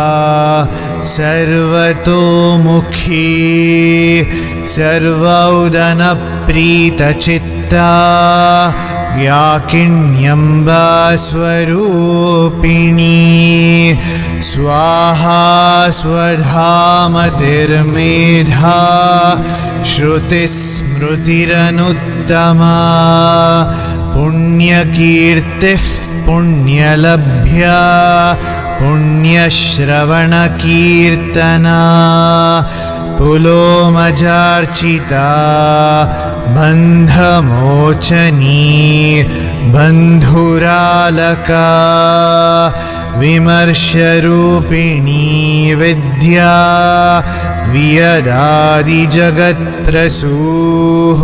सर्वतोमुखी सर्वौदनप्रीतचित्ता व्याकिन्यम्बा स्वरूपिणी स्वाहा स्वधामतिर्मेधा श्रुतिस्मृतिरनुत्तमा पुण्यकीर्तिः पुण्यलभ्या पुण्यश्रवणकीर्तना पुलोमजार्चिता बन्धमोचनी बन्धुरालका विमर्शरूपिणी विद्या वियदादिजगत्प्रसूः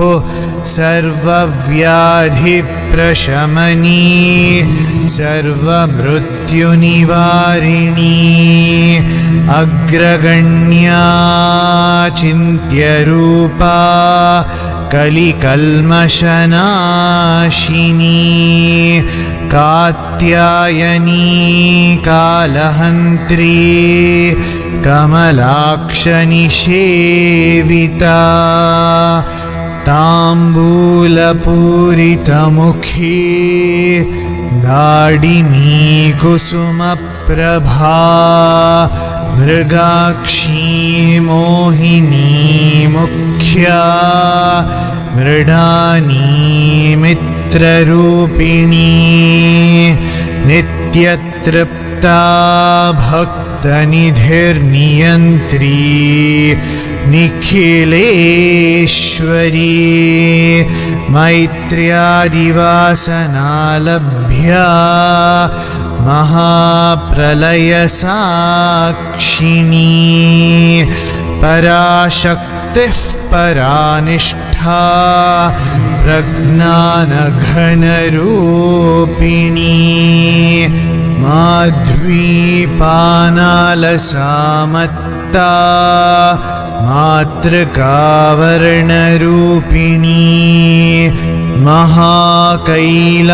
सर्वव्याधिप्रशमनी सर्वमृत्युनिवारिणी अग्रगण्या चिन्त्यरूपा कलिकल्मषनाशिनी कात्यायनी कालहन्त्री कमलाक्षनिषेविता ताम्बूलपूरितमुखी दाडिमी कुसुमप्रभा मृगाक्षी मोहिनी मुख्या मृडानी मित्ररूपिणी नित्यतृप्ता भक्तनिधिर्नियन्त्री निखिलेश्वरी मैत्र्यादिवासनालभ्या महाप्रलयसाक्षिणी पराशक्तिः परानिष्ठा प्रज्ञानघनरूपिणी माध्वीपानालसामत्ता मातृकावर्णरूपिणी महाकैलासनिलया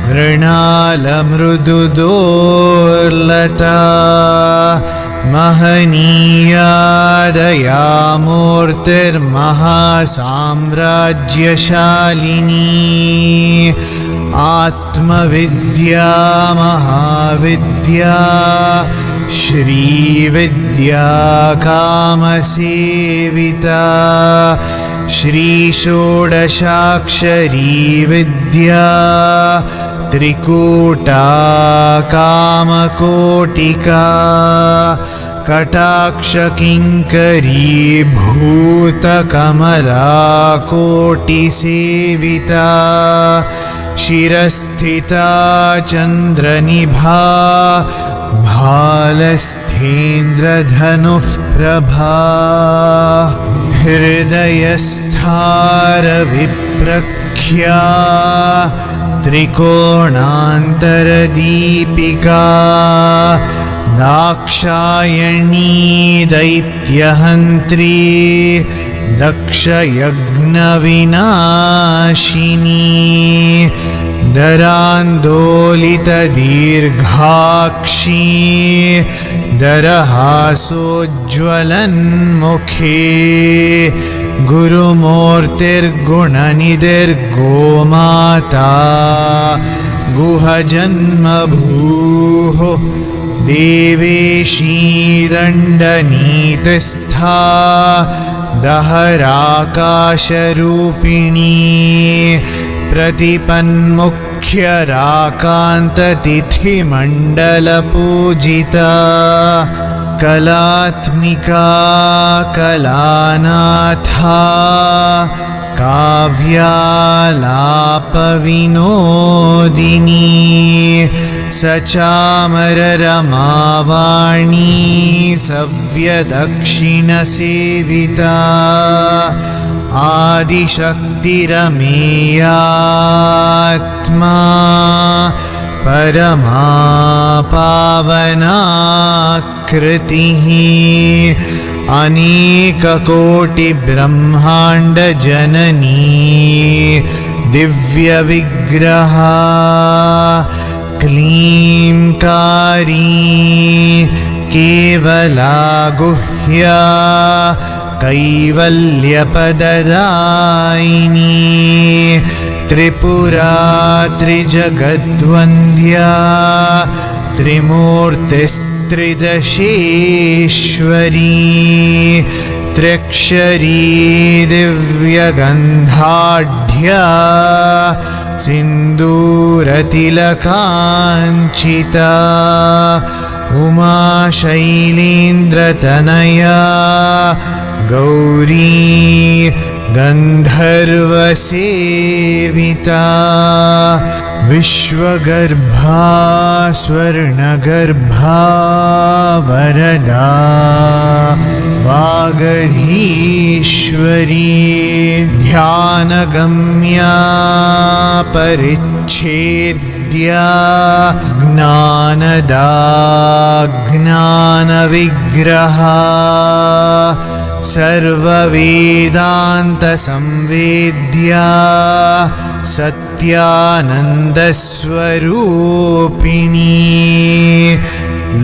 मृणालमृदुदोर्लता महनीया दयामूर्तिर्महासाम्राज्यशालिनी आत्मविद्या महाविद्या श्रीविद्या कामसेविता श्रीषोडशाक्षरी विद्या त्रिकूटा कामकोटिका कटाक्षकिङ्करी भूतकमला कोटिसेविता शिरस्थिता चन्द्रनिभा भालस्थेन्द्रधनुः प्रभा हृदयस्थारविप्रख्या त्रिकोणान्तरदीपिका दाक्षायणी दैत्यहन्त्री दक्षयज्ञविनाशिनी दरान्दोलितदीर्घाक्षी दरहासोज्ज्वलन्मुखे गुरुमूर्तिर्गुणनिधिर्गोमाता गुहजन्मभूः देवेशी दण्डनीतिस्था दहराकाशरूपिणी प्रतिपन्मुख्यराकान्ततिथिमण्डलपूजिता कलात्मिका कलानाथा काव्यालापविनोदिनी सचामररमावाणी सव्यदक्षिणसेविता आदिशक्तिरमेयात्मा परमा पावनाकृतिः अनेककोटिब्रह्माण्डजननी दिव्यविग्रहा क्लींकारी केवला गुह्या कैवल्यपददायिनी त्रिपुरा त्रिजगद्वन्द्या त्रिमूर्तिस्त्रिदशेश्वरी त्र्यक्षरी दिव्यगन्धाढ्या सिन्दूरतिलकाञ्चिता उमाशैलेन्द्रतनया गौरी गन्धर्वसेविता विश्वगर्भा स्वर्णगर्भा वरदा वागधीश्वरी ध्यानगम्या परिच्छेद्या ज्ञानदा ज्ञानविग्रहा सर्ववेदान्तसंवेद्या सत्यानन्दस्वरूपिणी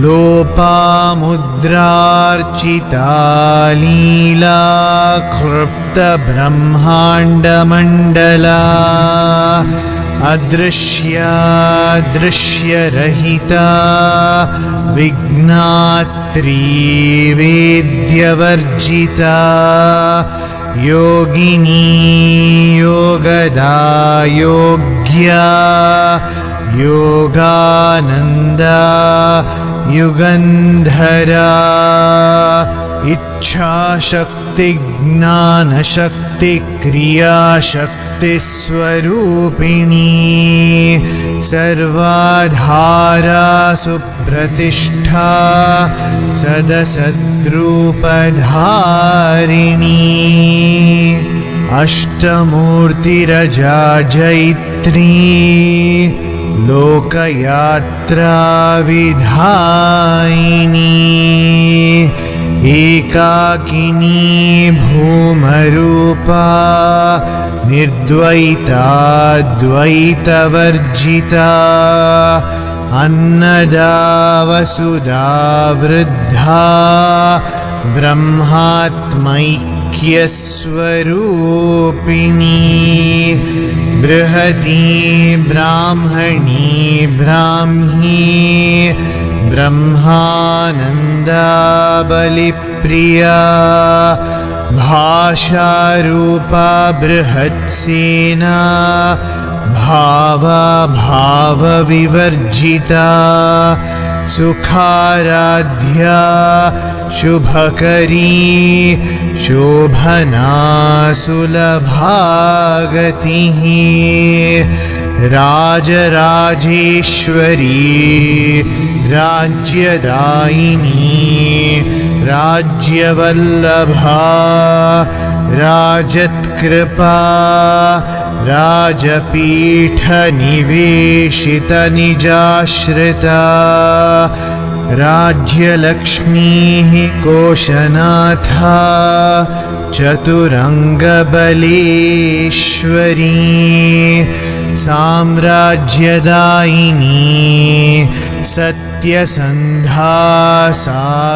लोपामुद्रार्चिता लीला क्षुप्तब्रह्माण्डमण्डला अदृश्या दृश्यरहिता विघ्नात्री वेद्यवर्जिता योगिनी योगदा योग्या योगानन्दा युगन्धरा इच्छाशक्ति ज्ञानशक्ति क्रियाशक्तिस्वरूपिणी सर्वाधारा सुप्रतिष्ठा सदसद्रूपधारिणी अष्टमूर्तिरजा जैत्री लोकयात्रा विधायिनी एकाकिनी भूमरूपा निर्द्वैता द्वैतवर्जिता अन्नदा वसुधा वृद्धा ब्रह्मात्मैक्यस्वरूपिणी बृहती ब्राह्मणी ब्राह्मी ब्रह्मानन्दा बलिप्रिया भाषारूपा बृहत्सेना भावा भावविवर्जिता सुखाराध्या शुभकरी शोभना सुलभागतिः राजराजेश्वरी राज्यदायिनी राज्यवल्लभा राजत्कृपा राजपीठनिवेशितनिजाश्रिता राज्यलक्ष्मीः कोशनाथा चतुरङ्गबलेश्वरी साम्राज्यदायिनी सत्यसन्धा सागरमेखला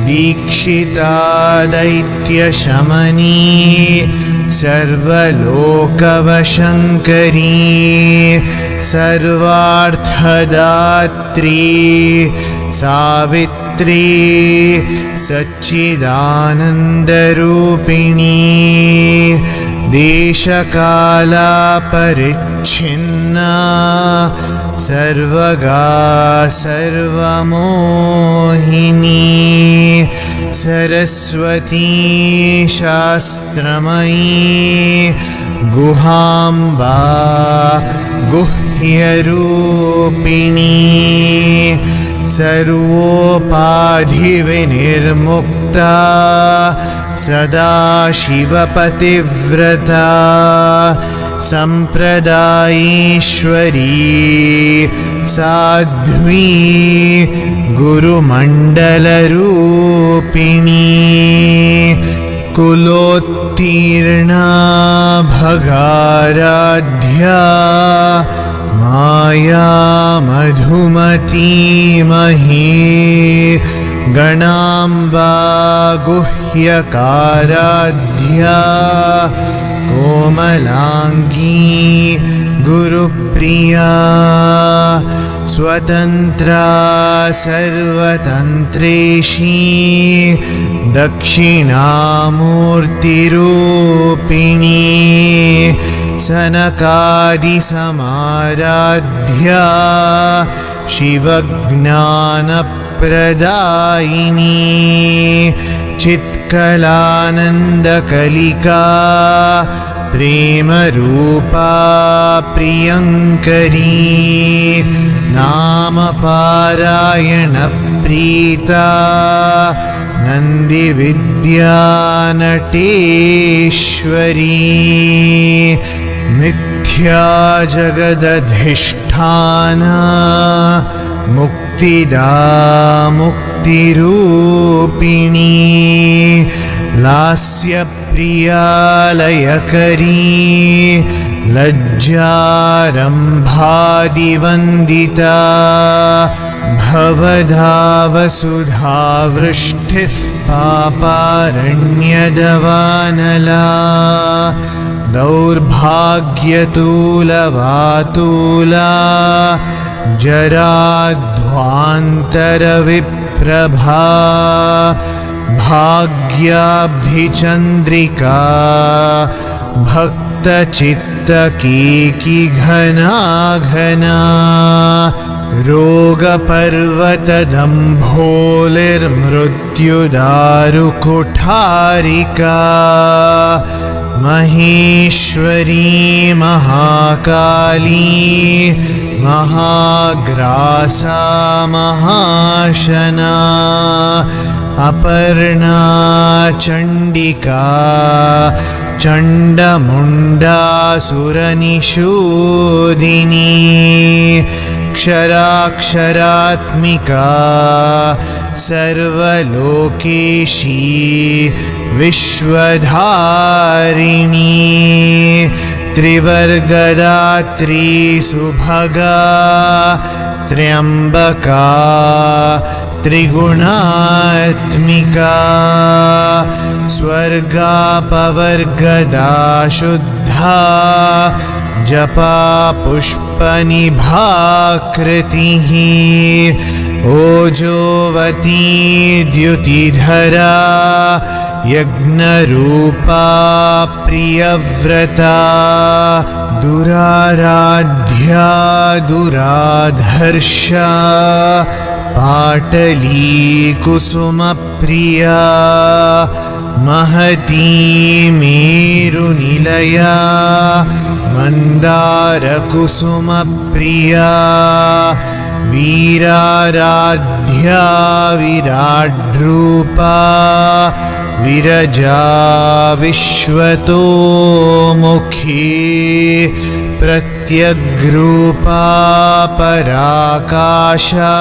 दीक्षिता दैत्यशमनी सर्वलोकवशङ्करी सर्वार्थदात्री सावित्री सच्चिदानन्दरूपिणी देशकालापरिच्छिन्ना सर्वगा सर्वमोहिनी सरस्वती शास्त्रमयी गुहाम्बा गुह्यरूपिणी सर्वोपाधिविनिर्मुक्ता सदाशिवपतिव्रता सम्प्रदायीश्वरी साध्वी गुरुमण्डलरूपिणी कुलोत्तीर्णा भगाराध्या माया मधुमतीमही गणाम्बा गुह्यकाराध्या कोमलांगी गुरुप्रिया स्वतन्त्रा सर्वतन्त्रेशी दक्षिणामूर्तिरूपिणी सनकादिसमाराध्या शिवज्ञानप्रदायिनी चित्कलानन्दकलिका प्रेमरूपा प्रियङ्करी नामपारायणप्रीता नन्दिविद्यानटेश्वरी मिथ्या जगदधिष्ठाना मुक्तिदा मुक्तिरूपिणी लास्यप्रियालयकरी लज्जारम्भादिवन्दिता भवधावसुधा वृष्टिः पापारण्यदवानला दौर्भाग्यतूलवातूला जराध्वान्तरविप्रभा भाग्याब्धिचन्द्रिका भक्तचित्तकेकी घना घना रोगपर्वतदम्भोलिर्मृत्युदारुकुठारिका महेश्वरी महाकाली महाग्रासा महाशना अपर्णा चण्डिका चण्डमुण्डासुरनिषूदिनी क्षराक्षरात्मिका सर्वलोकेशी विश्वधारिणी त्रिवर्गदात्री सुभगा त्र्यम्बका त्रिगुणात्मिका स्वर्गापवर्गदा शुद्धा जपा पुष्पनिभाकृतिः ओजोवती द्युतिधरा यज्ञरूपा प्रियव्रता दुराराध्या दुराधर्षा पाटली कुसुमप्रिया महती मेरुनिलया मन्दारकुसुमप्रिया वीराराध्या विराड्रूपा विरजा विश्वतोमुखी प्रत्यग्रूपा पराकाशा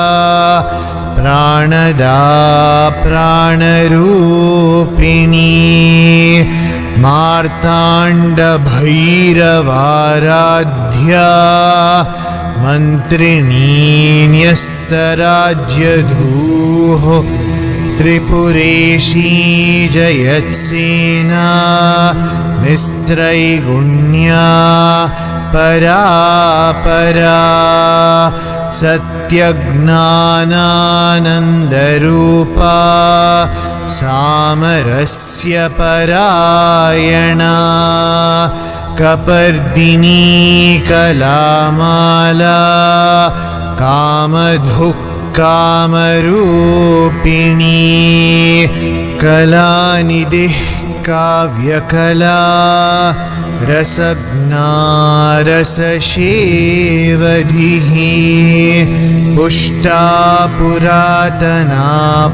प्राणदा प्राणरूपिणी मार्ताण्डभैरवाराध्या मन्त्रिणी न्यस्तराज्यधूः त्रिपुरेशी जयत्सेना निस्त्रैगुण्या परापरा सत्यज्ञानानन्दरूपा सामरस्य परायणा कपर्दिनी कलामाला कामधुक्कामरूपिणी कलानिधिः काव्यकला रसज्ञा रससेवधिः पुष्टा पुरातना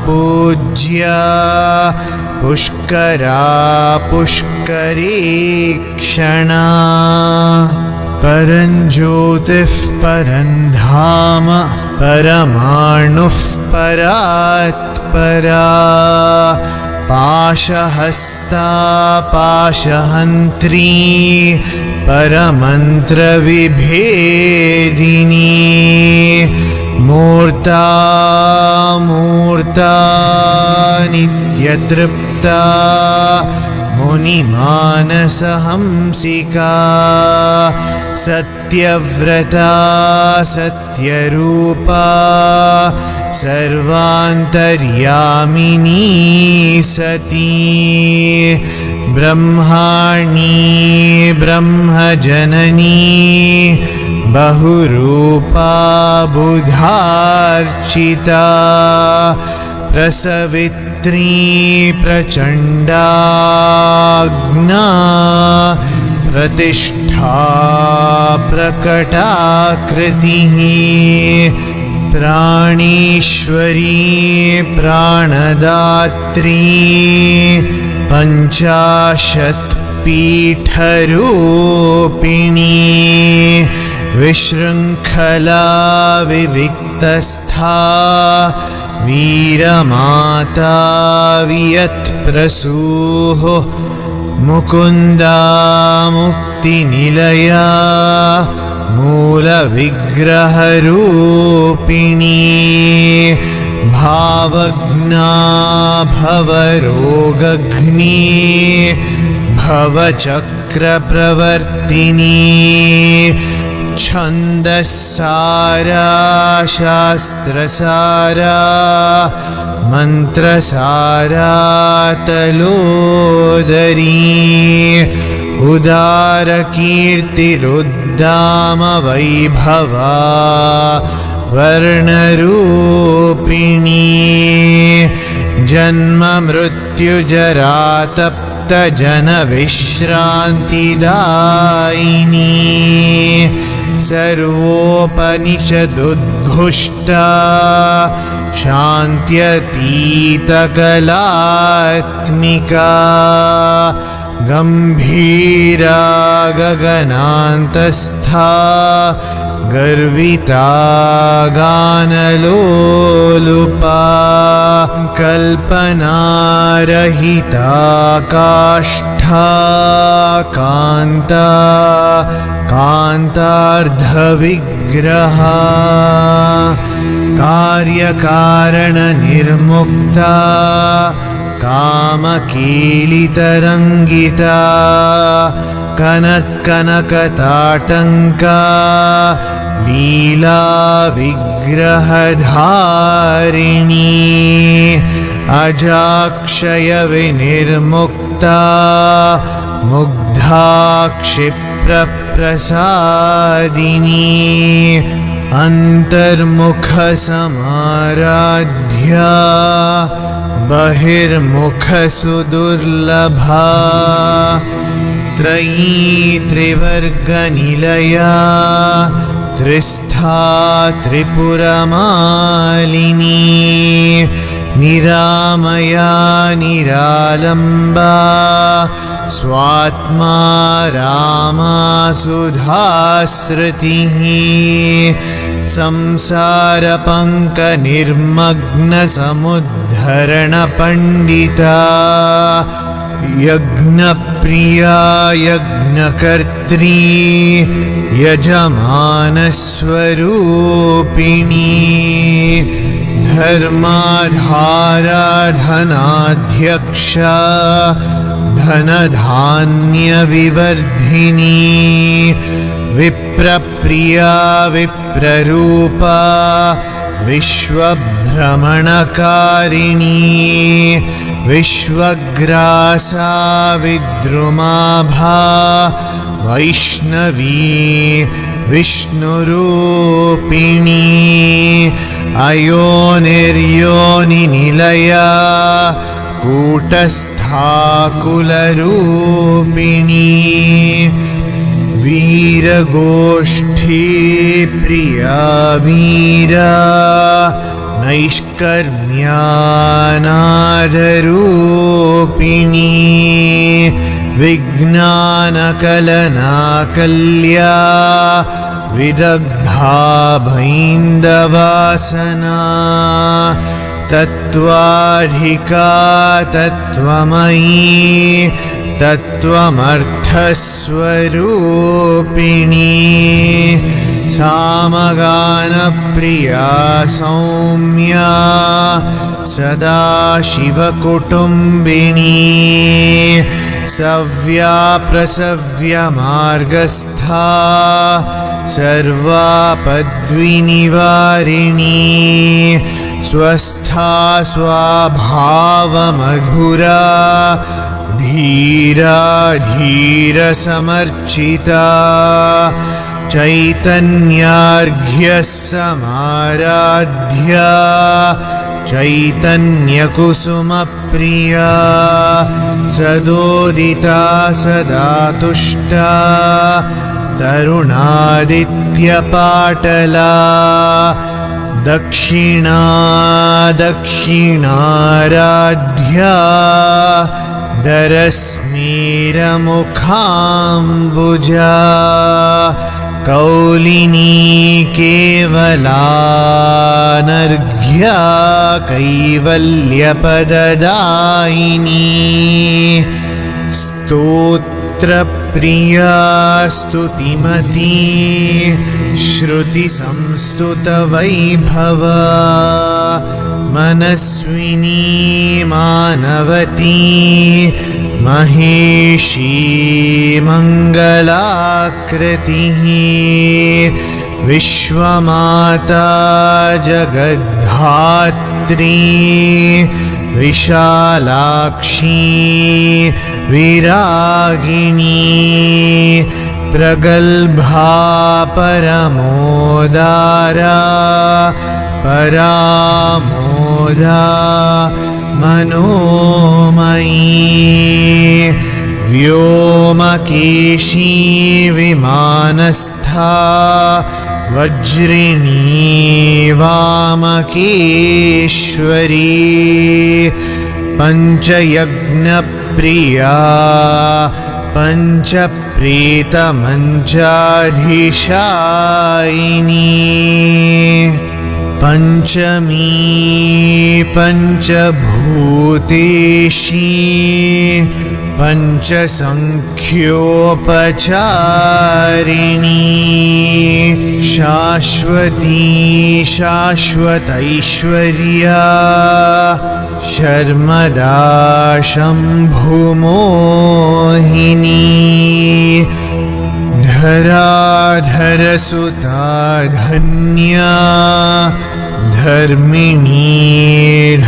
पूज्या पुष्करा पुष्करीक्षणा परञ्ज्योतिः परन्धाम परमाणुः परात्परा पाशहस्ता पाशहन्त्री परमन्त्रविभेदिनी मूर्ता मूर्ता नित्यतृप्ता मुनिमानसहंसिका सत्यव्रता सत्यरूपा सर्वान्तर्यामिनी सती ब्रह्माणी ब्रह्मजननी बहुरूपा बुधार्चिता प्रसवित्री प्रचण्डाग्ना प्रतिष्ठा प्रकटाकृतिः प्राणीश्वरी प्राणदात्री पञ्चाशत्पीठरूपिणी विशृङ्खला विविक्तस्था वीरमाता वियत्प्रसूः मुकुन्दा मुक्तिनिलया मूलविग्रहरूपिणी भावज्ञा भवरोगघ्नी भवचक्रप्रवर्तिनी छन्दस्सारा शास्त्रसारा मन्त्रसारा तलोदरी उदारकीर्तिरुद्दामवैभवा वर्णरूपिणी जन्ममृत्युजरातप्तजनविश्रान्तिदायिनी सर्वोपनिषदुद्घुष्टा शान्त्यतीतकलात्मिका गम्भीरा गगनान्तस्था गर्विता गानलोलुपा कल्पनारहिता काष्ठा काष्ठा कान्ता कान्तार्धविग्रहा कार्यकारणनिर्मुक्ता कामकीलितरङ्गिता कनत्कनकताटङ्का लीला विग्रहधारिणी अजाक्षयविनिर्मुक्ता मुग्धा क्षिप्रप्रसादिनी अन्तर्मुखसमाराध्या बहिर्मुखसुदुर्लभा त्रयी त्रिवर्गनिलया त्रिस्था त्रिपुरमालिनी निरामया निरालम्बा स्वात्मा रामा सुधाश्रुतिः संसारपङ्कनिर्मग्नसमुद्धरणपण्डिता यज्ञप्रिया यज्ञकर्त्री यजमानस्वरूपिणी धर्माधाराधनाध्यक्षा धनधान्यविवर्धिनी विप्रप्रिया विप्ररूपा विश्वभ्रमणकारिणी विश्वग्रासा विद्रुमाभा वैष्णवी विष्णुरूपिणी अयोनिर्योनिनिलया कूटस्था कुलरूपिणी वीरगोष्ठी प्रिया वीरा नैष्कर्म्यानादरूपिणी विज्ञानकलनाकल्या विदग्धा भैन्दवासना तत्त्वाधिका तत्त्वमयी तत्त्वमर्थस्वरूपिणी सामगानप्रिया सौम्या सदा शिवकुटुम्बिनी सव्याप्रसव्यमार्गस्था सर्वापद्विनिवारिणी स्वस्था स्वाभावमधुरा धीरा धीरसमर्चिता चैतन्यार्घ्यः समाराध्या चैतन्यकुसुमप्रिया सदोदिता सदा तुष्टा तरुणादित्यपाटला दक्षिणा दक्षिणाराध्या दरस्मेरमुखाम्बुजा कौलिनी केवलानर्घ्या कैवल्यपददायिनी स्तोत्रप्रिया स्तुतिमती श्रुतिसंस्तुतवैभवा मनस्विनी मानवती महेशी मङ्गलाकृतिः विश्वमाता जगद्धात्री विशालाक्षी विरागिणी प्रगल्भा परमोदारा परामोदा मनोमयी व्योमकेशी विमानस्था वज्रिणी वामकेश्वरी पञ्चयज्ञप्रिया पञ्चप्रीतमञ्चाधीशायिनी पञ्चमी पञ्चभूतेशी पञ्चसङ्ख्योपचारिणी शाश्वती शाश्वतैश्वर्या शर्मदा शम्भुमोहिनी धराधरसुता धन्या धर्मिणी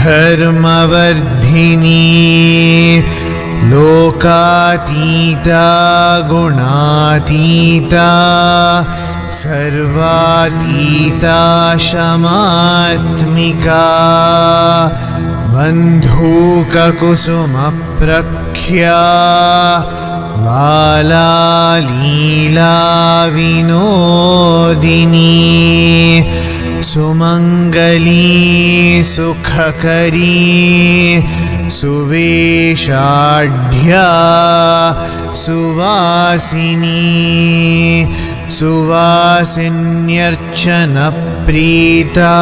धर्मवर्धिनी लोकातीता गुणातीता सर्वातीता शमात्मिका बन्धूककुसुमप्रख्या बाला लीला विनोदिनी सुमङ्गली सुखकरी सुवेशाढ्या सुवासिनी सुवासिन्यर्चनप्रीता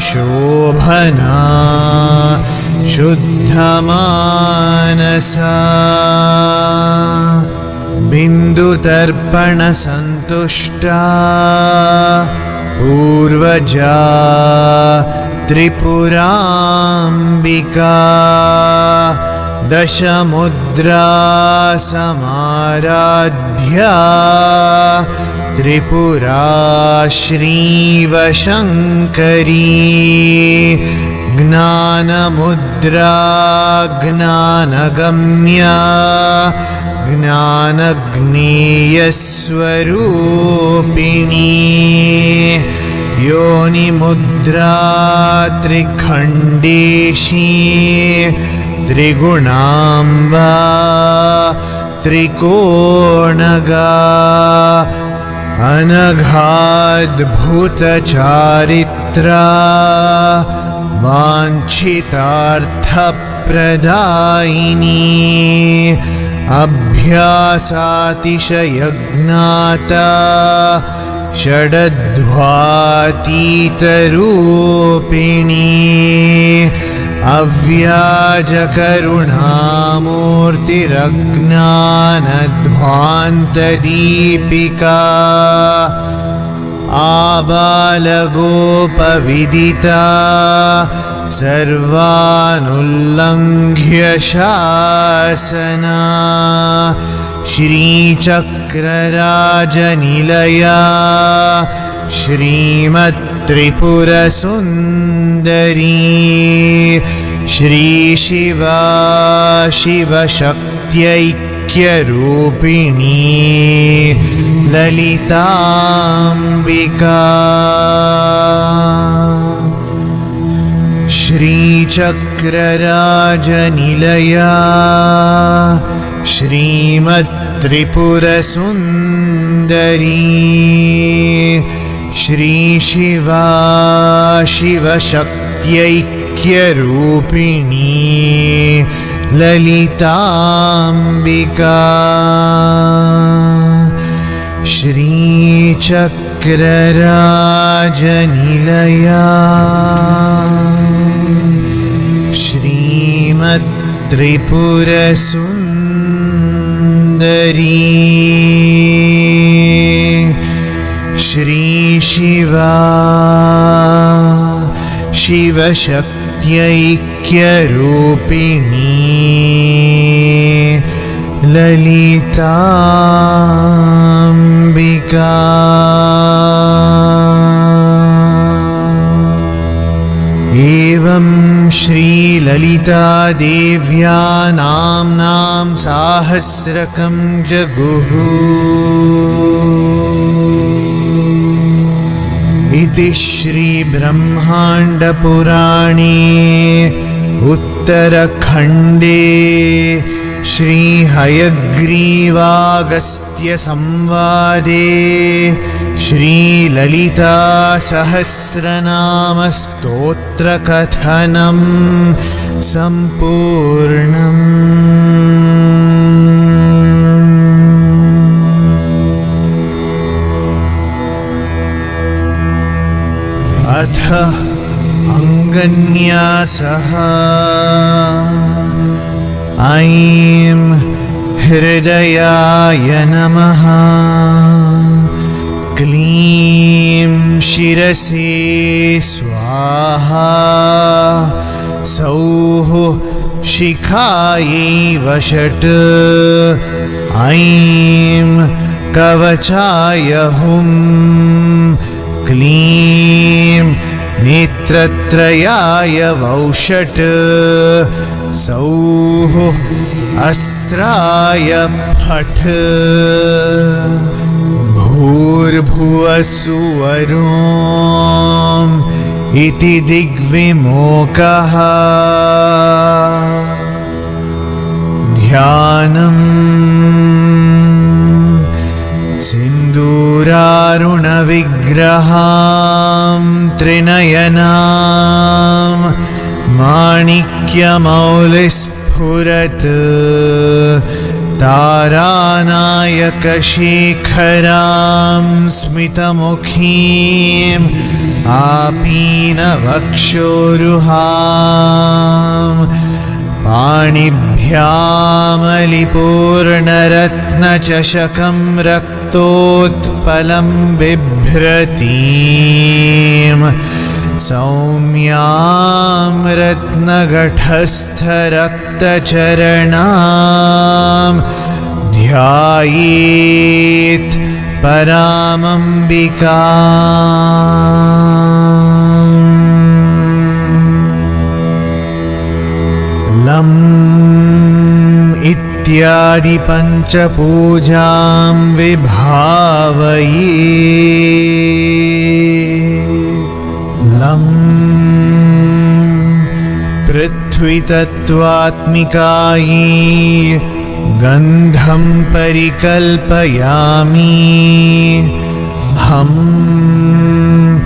शोभना शुद्धमानसा बिन्दुतर्पणसन्तुष्टा पूर्वजा त्रिपुराम्बिका दशमुद्रा समाराध्या त्रिपुरा श्रीवशङ्करी ज्ञानमुद्रा ज्ञानगम्या ज्ञानज्ञेयस्वरूपिणी योनिमुद्रा त्रिखण्डेशी त्रिगुणाम्बा त्रिकोणगा अनघाद्भुतचारित्रा वाञ्छितार्थप्रदायिनी अभ्यासातिशयज्ञाता षडध्वातीतरूपिणी अव्याजकरुणामूर्तिरज्ञानध्वान्तदीपिका आबालगोपविदिता सर्वानुल्लङ्घ्य शासना श्रीचक्रराजनिलया श्रीमत्त्रिपुरसुन्दरी श्रीशिवा शिवशक्त्यैक्यरूपिणी ललिताम्बिका श्रीचक्रराजनिलया श्रीमत्त्रिपुरसुन्दरी श्रीशिवा शिवशक्त्यैक्यरूपिणी ललिताम्बिका श्रीचक्रराजनिलया श्रीमत्त्रिपुरसुन्दरी श्रीशिवा शिवशक्त्यैक्यरूपिणी ललिताम्बिका एवं श्रीललितादेव्या नाम्नां साहस्रकं जगुः इति श्रीब्रह्माण्डपुराणे उत्तरखण्डे श्रीहयग्रीवागस्त्यसंवादे श्रीललितासहस्रनामस्तोत्रकथनं सम्पूर्णम्। अथ अङ्गन्यासः ऐं हृदयाय नमः। क्लीं शिरसे स्वाहा। सौः शिखायै वषट्। ऐं कवचाय हुं। क्लीं नेत्रत्रयाय वौषट्। सौः अस्त्राय फट्। भूर्भुवस्सुवरोम् इति दिग्विमोकः। ध्यानम् सिन्दूरारुणविग्रहां त्रिनयनां माणिक्यमौलिस्फुरत्। तारानायकशेखरां स्मितमुखीम् आपीनवक्षोरुहाम्। पाणिभ्यामलिपूर्णरत्नचषकं रक्तोत्पलं बिभ्रतीम्। सौम्यां रत्नगठस्थरक्तचरणां ध्यायेत् परामम्बिकाम्। लम् इत्यादि पञ्चपूजां विभावये। लम् पृथ्वीतत्त्वात्मिकायै गन्धं परिकल्पयामि। हम्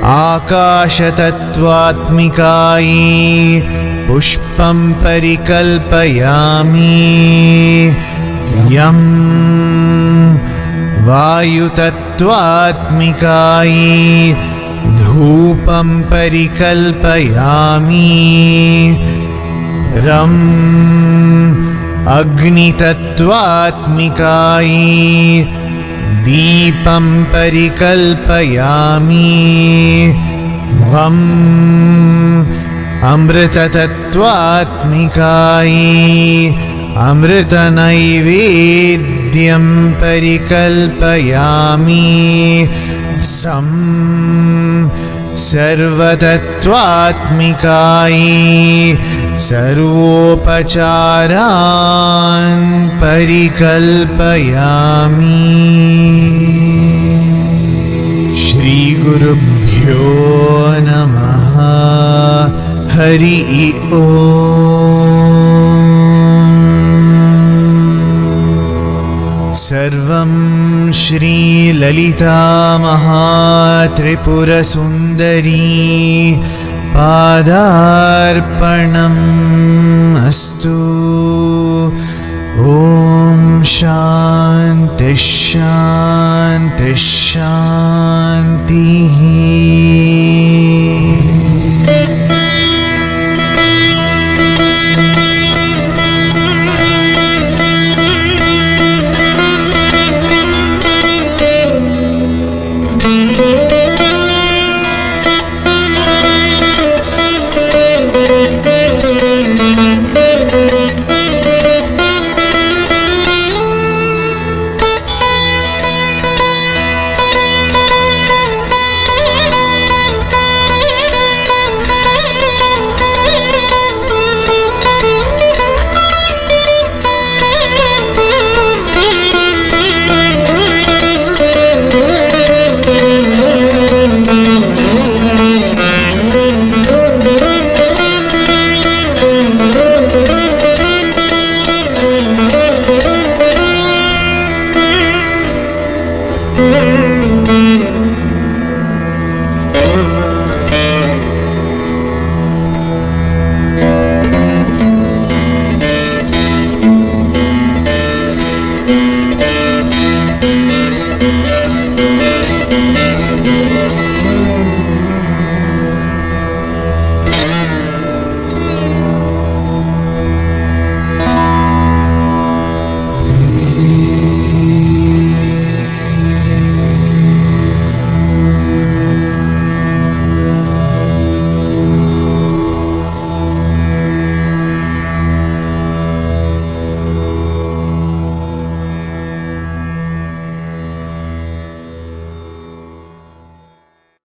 आकाशतत्त्वात्मिकायै पुष्पं परिकल्पयामि। यं वायुतत्त्वात्मिकायै धूपं परिकल्पयामि। रम् अग्नितत्त्वात्मिकायै दीपं परिकल्पयामि। वम् अमृततत्त्वात्मिकायै अमृतनैवेद्यं परिकल्पयामि। सं सर्वतत्त्वात्मिकायै सर्वोपचारान् परिकल्पयामि। श्रीगुरुभ्यो नमः। हरि ओम्। सर्वं श्रीललितामहात्रिपुरसुन्दरी पादार्पणम् अस्तु। ॐ शान्तिः शान्तिः शान्तिः।